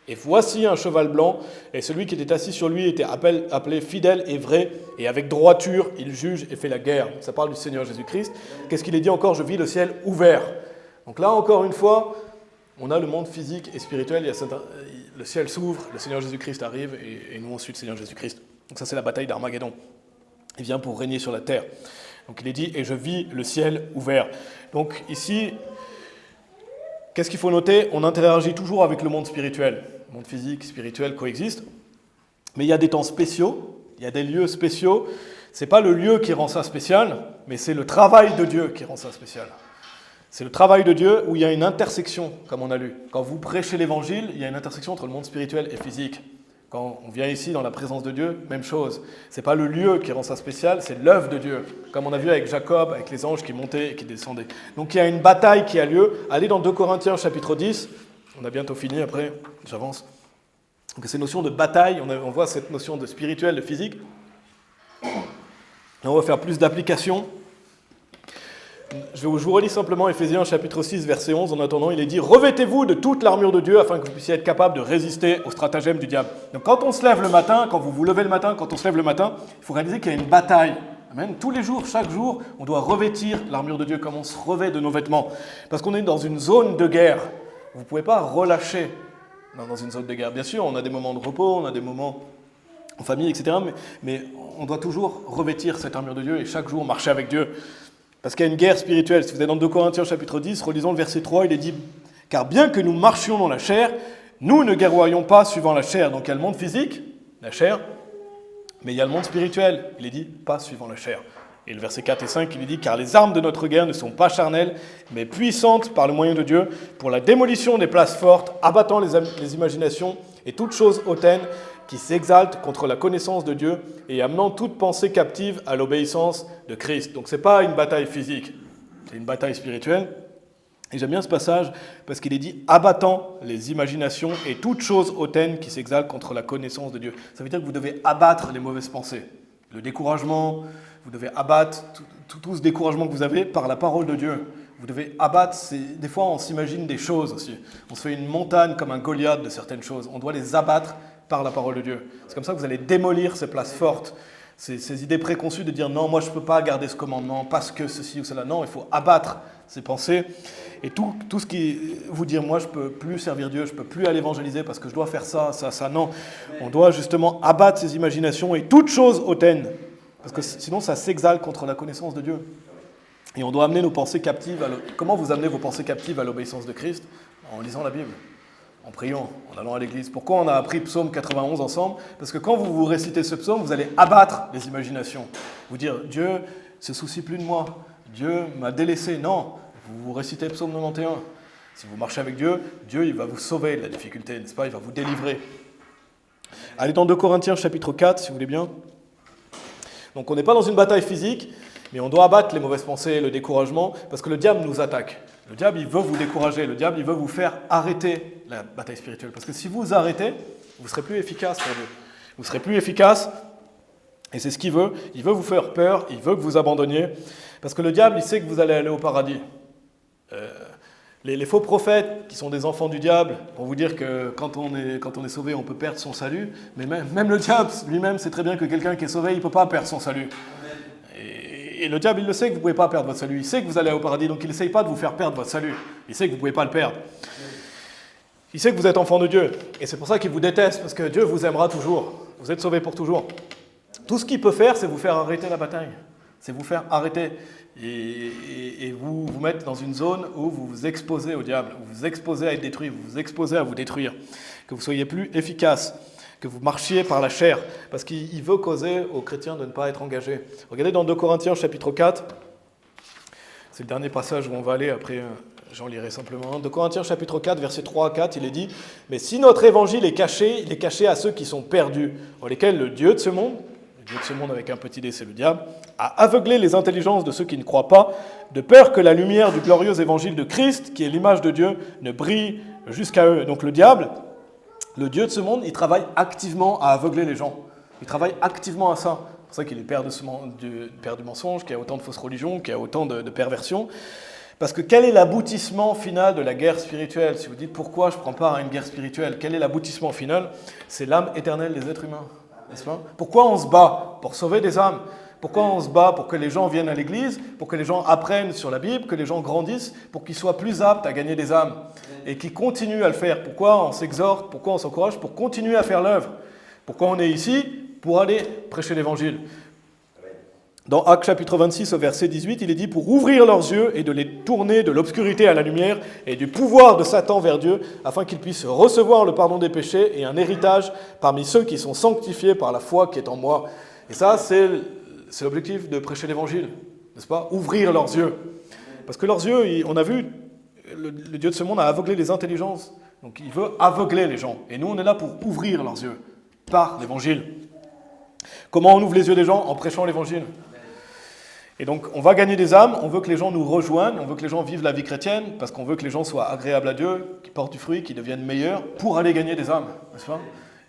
Et voici un cheval blanc. Et celui qui était assis sur lui était appelé fidèle et vrai. Et avec droiture, il juge et fait la guerre. » Ça parle du Seigneur Jésus-Christ. Qu'est-ce qu'il est dit encore? « Je vis le ciel ouvert. » Donc là, encore une fois, on a le monde physique et spirituel. Le ciel s'ouvre, le Seigneur Jésus-Christ arrive et nous ensuite le Seigneur Jésus-Christ. Donc ça, c'est la bataille d'Armageddon. Il vient pour régner sur la terre. Donc il est dit, et je vis le ciel ouvert. Donc ici, Qu'est-ce qu'il faut noter? On interagit toujours avec le monde spirituel. Le monde physique, spirituel coexistent. Mais il y a des temps spéciaux, il y a des lieux spéciaux. Ce n'est pas le lieu qui rend ça spécial, mais c'est le travail de Dieu qui rend ça spécial. C'est le travail de Dieu où il y a une intersection, comme on a lu. Quand vous prêchez l'évangile, il y a une intersection entre le monde spirituel et physique. Quand on vient ici dans la présence de Dieu, même chose. Ce n'est pas le lieu qui rend ça spécial, c'est l'œuvre de Dieu. Comme on a vu avec Jacob, avec les anges qui montaient et qui descendaient. Donc il y a une bataille qui a lieu. Allez dans 2 Corinthiens chapitre 10. On a bientôt fini après, j'avance. Donc ces notions de bataille, on voit cette notion de spirituel, de physique. Là, on va faire plus d'applications. Je vous relis simplement Éphésiens chapitre 6, verset 11. En attendant, il est dit « Revêtez-vous de toute l'armure de Dieu afin que vous puissiez être capable de résister au stratagème du diable. » Donc quand on se lève le matin, quand vous vous levez le matin, quand on se lève le matin, il faut réaliser qu'il y a une bataille. Amen. Tous les jours, chaque jour, on doit revêtir l'armure de Dieu comme on se revêt de nos vêtements. Parce qu'on est dans une zone de guerre. Vous ne pouvez pas relâcher dans une zone de guerre. Bien sûr, on a des moments de repos, on a des moments en famille, etc. Mais on doit toujours revêtir cette armure de Dieu et chaque jour marcher avec Dieu. Parce qu'il y a une guerre spirituelle. Si vous êtes dans 2 Corinthiens chapitre 10, relisons le verset 3, il est dit « Car bien que nous marchions dans la chair, nous ne guerroyons pas suivant la chair. » Donc il y a le monde physique, la chair, mais il y a le monde spirituel. Il est dit « Pas suivant la chair ». Et le verset 4 et 5, il est dit « Car les armes de notre guerre ne sont pas charnelles, mais puissantes par le moyen de Dieu, pour la démolition des places fortes, abattant les imaginations et toutes choses hautaines qui s'exaltent contre la connaissance de Dieu et amenant toute pensée captive à l'obéissance de Christ. » Donc ce n'est pas une bataille physique, c'est une bataille spirituelle. Et j'aime bien ce passage parce qu'il est dit « abattant les imaginations et toutes choses hautaines qui s'exaltent contre la connaissance de Dieu ». Ça veut dire que vous devez abattre les mauvaises pensées, le découragement. Vous devez abattre tout ce découragement que vous avez par la parole de Dieu. Vous devez abattre, des fois on s'imagine des choses aussi. On se fait une montagne comme un Goliath de certaines choses. On doit les abattre par la parole de Dieu. C'est comme ça que vous allez démolir ces places fortes, ces idées préconçues de dire non, moi je ne peux pas garder ce commandement parce que ceci ou cela. Non, il faut abattre ces pensées et tout ce qui vous dire moi je ne peux plus servir Dieu, je ne peux plus aller évangéliser parce que je dois faire ça. Non. On doit justement abattre ces imaginations et toutes choses hautaines. Parce que sinon, ça s'exalte contre la connaissance de Dieu. Et on doit amener nos pensées captives. Comment vous amenez vos pensées captives à l'obéissance de Christ? En lisant la Bible, en priant, en allant à l'église. Pourquoi on a appris Psaume 91 ensemble? Parce que quand vous récitez ce psaume, vous allez abattre les imaginations. Vous dire, Dieu ne se soucie plus de moi. Dieu m'a délaissé. Non, vous récitez Psaume 91. Si vous marchez avec Dieu, Dieu il va vous sauver de la difficulté, n'est-ce pas? Il va vous délivrer. Allez dans 2 Corinthiens chapitre 4, si vous voulez bien. Donc on n'est pas dans une bataille physique, mais on doit abattre les mauvaises pensées, le découragement, parce que le diable nous attaque. Le diable, il veut vous décourager, le diable, il veut vous faire arrêter la bataille spirituelle. Parce que si vous arrêtez, vous ne serez plus efficace pour Dieu. Vous ne serez plus efficace, et c'est ce qu'il veut. Il veut vous faire peur, il veut que vous abandonniez, parce que le diable, il sait que vous allez aller au paradis. Les faux prophètes, qui sont des enfants du diable, vont vous dire que quand on est sauvé, on peut perdre son salut. Mais même le diable lui-même sait très bien que quelqu'un qui est sauvé, il ne peut pas perdre son salut. Et le diable, il le sait que vous ne pouvez pas perdre votre salut. Il sait que vous allez au paradis, donc il n'essaye pas de vous faire perdre votre salut. Il sait que vous ne pouvez pas le perdre. Il sait que vous êtes enfant de Dieu. Et c'est pour ça qu'il vous déteste, parce que Dieu vous aimera toujours. Vous êtes sauvés pour toujours. Tout ce qu'il peut faire, c'est vous faire arrêter la bataille. C'est vous faire arrêter. Et vous mettre dans une zone où vous vous exposez au diable, où vous vous exposez à être détruit, vous vous exposez à vous détruire, que vous soyez plus efficace, que vous marchiez par la chair, parce qu'il veut causer aux chrétiens de ne pas être engagés. Regardez dans 2 Corinthiens chapitre 4, c'est le dernier passage où on va aller, après j'en lirai simplement. 2 Corinthiens chapitre 4, versets 3 à 4, il est dit « Mais si notre évangile est caché, il est caché à ceux qui sont perdus, en lesquels le Dieu de ce monde, le Dieu de ce monde avec un petit dé, c'est le diable, a aveuglé les intelligences de ceux qui ne croient pas, de peur que la lumière du glorieux évangile de Christ, qui est l'image de Dieu, ne brille jusqu'à eux. » Donc le diable, le Dieu de ce monde, il travaille activement à aveugler les gens. Il travaille activement à ça. C'est pour ça qu'il est père du mensonge, qu'il y a autant de fausses religions, qu'il y a autant de perversions. Parce que quel est l'aboutissement final de la guerre spirituelle? Si vous dites pourquoi je ne prends part à une guerre spirituelle, quel est l'aboutissement final? C'est l'âme éternelle des êtres humains. N'est-ce pas? Pourquoi on se bat? Pour sauver des âmes. Pourquoi on se bat? Pour que les gens viennent à l'église, pour que les gens apprennent sur la Bible, que les gens grandissent, pour qu'ils soient plus aptes à gagner des âmes et qu'ils continuent à le faire. Pourquoi on s'exhorte? Pourquoi on s'encourage? Pour continuer à faire l'œuvre. Pourquoi on est ici? Pour aller prêcher l'évangile. Dans Actes chapitre 26 au verset 18, il est dit « Pour ouvrir leurs yeux et de les tourner de l'obscurité à la lumière et du pouvoir de Satan vers Dieu, afin qu'ils puissent recevoir le pardon des péchés et un héritage parmi ceux qui sont sanctifiés par la foi qui est en moi. » Et ça, c'est l'objectif de prêcher l'évangile, n'est-ce pas? Ouvrir leurs yeux. Parce que leurs yeux, on a vu, le Dieu de ce monde a aveuglé les intelligences. Donc il veut aveugler les gens. Et nous, on est là pour ouvrir leurs yeux par l'évangile. Comment on ouvre les yeux des gens? En prêchant l'évangile. Et donc, on va gagner des âmes, on veut que les gens nous rejoignent, on veut que les gens vivent la vie chrétienne, parce qu'on veut que les gens soient agréables à Dieu, qu'ils portent du fruit, qu'ils deviennent meilleurs, pour aller gagner des âmes, n'est-ce pas?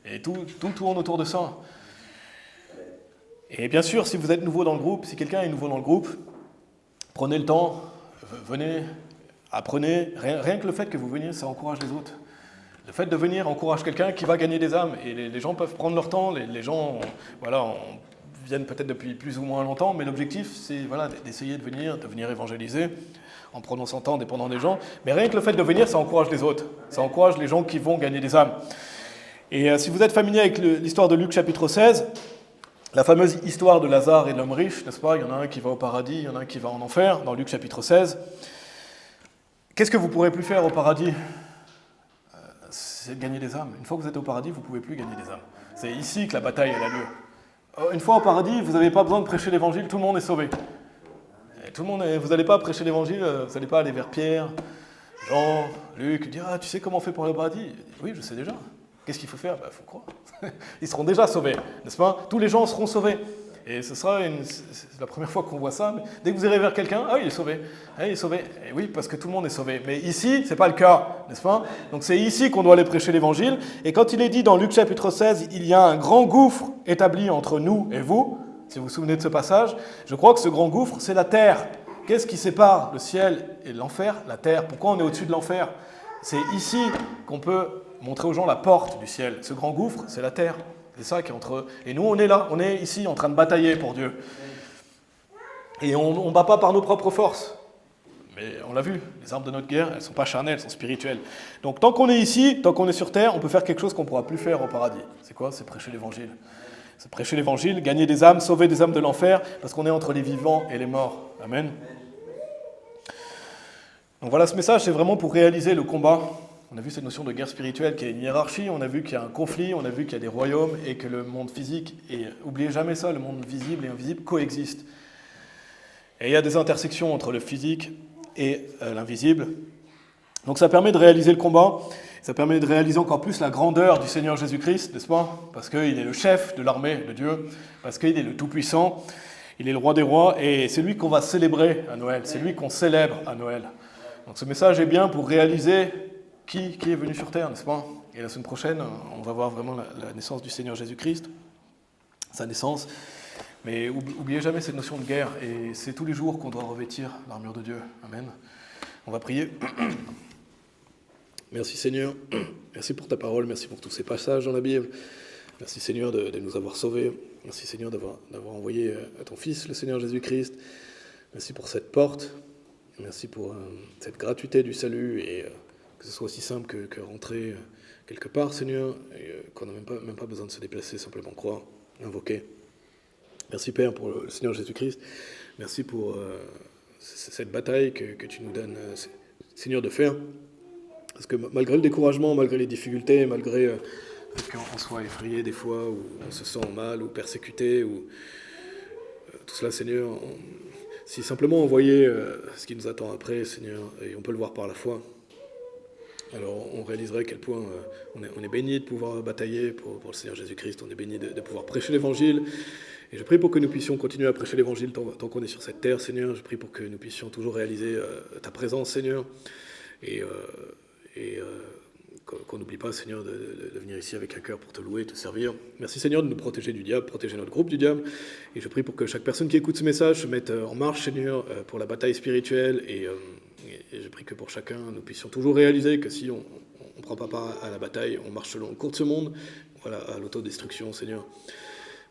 Et tout tourne autour de ça. Et bien sûr, si vous êtes nouveau dans le groupe, si quelqu'un est nouveau dans le groupe, prenez le temps, venez, apprenez. Rien que le fait que vous veniez, ça encourage les autres. Le fait de venir encourage quelqu'un qui va gagner des âmes. Et les gens peuvent prendre leur temps, les gens viennent peut-être depuis plus ou moins longtemps, mais l'objectif, c'est d'essayer de venir évangéliser, en prenant son temps, dépendant des gens. Mais rien que le fait de venir, ça encourage les autres. Ça encourage les gens qui vont gagner des âmes. Et si vous êtes familier avec l'histoire de Luc chapitre 16, la fameuse histoire de Lazare et de l'homme riche, n'est-ce pas? Il y en a un qui va au paradis, il y en a un qui va en enfer, dans Luc chapitre 16. Qu'est-ce que vous ne pourrez plus faire au paradis? C'est de gagner des âmes. Une fois que vous êtes au paradis, vous ne pouvez plus gagner des âmes. C'est ici que la bataille a lieu. Une fois au paradis, vous n'avez pas besoin de prêcher l'évangile, tout le monde est sauvé. Et vous n'allez pas prêcher l'évangile, vous n'allez pas aller vers Pierre, Jean, Luc, dire « Ah, tu sais comment on fait pour le paradis ?» Oui, je sais déjà. Qu'est-ce qu'il faut faire? Il faut croire. Ils seront déjà sauvés, n'est-ce pas? Tous les gens seront sauvés. Et c'est la première fois qu'on voit ça. Mais dès que vous irez vers quelqu'un, ah, il est sauvé. Ah, il est sauvé. Et oui, parce que tout le monde est sauvé. Mais ici, ce n'est pas le cas, n'est-ce pas? Donc c'est ici qu'on doit aller prêcher l'évangile. Et quand il est dit dans Luc chapitre 16, il y a un grand gouffre établi entre nous et vous, si vous vous souvenez de ce passage, je crois que ce grand gouffre, c'est la terre. Qu'est-ce qui sépare le ciel et l'enfer? La terre. Pourquoi on est au-dessus de l'enfer? C'est ici qu'on peut montrer aux gens la porte du ciel. Ce grand gouffre, c'est la terre. C'est ça qui est entre eux. Et nous, on est là, on est ici en train de batailler pour Dieu. Et on ne bat pas par nos propres forces. Mais on l'a vu, les armes de notre guerre, elles ne sont pas charnelles, elles sont spirituelles. Donc tant qu'on est ici, tant qu'on est sur terre, on peut faire quelque chose qu'on ne pourra plus faire au paradis. C'est quoi? C'est prêcher l'évangile. C'est prêcher l'évangile, gagner des âmes, sauver des âmes de l'enfer, parce qu'on est entre les vivants et les morts. Amen. Donc voilà, ce message, c'est vraiment pour réaliser le combat. On a vu cette notion de guerre spirituelle qui est une hiérarchie, on a vu qu'il y a un conflit, on a vu qu'il y a des royaumes et que le monde physique, et n'oubliez jamais ça, le monde visible et invisible coexistent. Et il y a des intersections entre le physique et l'invisible. Donc ça permet de réaliser le combat, ça permet de réaliser encore plus la grandeur du Seigneur Jésus-Christ, n'est-ce pas? Parce qu'il est le chef de l'armée de Dieu, parce qu'il est le Tout-Puissant, il est le roi des rois, et c'est lui qu'on va célébrer à Noël, c'est lui qu'on célèbre à Noël. Donc ce message est bien pour réaliser qui est venu sur terre, n'est-ce pas? Et la semaine prochaine, on va voir vraiment la naissance du Seigneur Jésus-Christ, sa naissance. Mais oubliez jamais cette notion de guerre, et c'est tous les jours qu'on doit revêtir l'armure de Dieu. Amen. On va prier. Merci Seigneur, merci pour ta parole, merci pour tous ces passages dans la Bible. Merci Seigneur de nous avoir sauvés. Merci Seigneur d'avoir envoyé à ton Fils, le Seigneur Jésus-Christ. Merci pour cette porte. Merci pour cette gratuité du salut et que ce soit aussi simple que rentrer quelque part, Seigneur, et qu'on n'a même pas besoin de se déplacer, simplement croire, invoquer. Merci Père pour le Seigneur Jésus-Christ. Merci pour cette bataille que tu nous donnes, Seigneur, de faire. Parce que malgré le découragement, malgré les difficultés, malgré qu'on soit effrayé des fois, ou on se sent mal, ou persécuté, ou tout cela, Seigneur, si simplement on voyait ce qui nous attend après, Seigneur, et on peut le voir par la foi, alors on réaliserait à quel point on est béni de pouvoir batailler pour le Seigneur Jésus-Christ, on est béni de pouvoir prêcher l'Évangile. Et je prie pour que nous puissions continuer à prêcher l'Évangile tant qu'on est sur cette terre, Seigneur. Je prie pour que nous puissions toujours réaliser ta présence, Seigneur. Et qu'on n'oublie pas, Seigneur, de venir ici avec un cœur pour te louer, te servir. Merci, Seigneur, de nous protéger du diable, protéger notre groupe du diable. Et je prie pour que chaque personne qui écoute ce message se mette en marche, Seigneur, pour la bataille spirituelle. Et je prie que pour chacun, nous puissions toujours réaliser que si on ne prend pas part à la bataille, on marche selon le cours de ce monde, voilà, à l'autodestruction, Seigneur.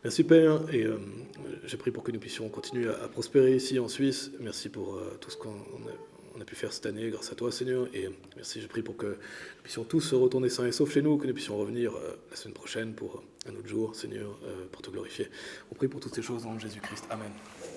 Merci Père, et je prie pour que nous puissions continuer à prospérer ici en Suisse. Merci pour tout ce qu'on a pu faire cette année grâce à toi, Seigneur. Et merci, je prie pour que nous puissions tous retourner sains et saufs chez nous, que nous puissions revenir la semaine prochaine pour un autre jour, Seigneur, pour te glorifier. On prie pour toutes ces choses dans le nom de Jésus-Christ. Amen.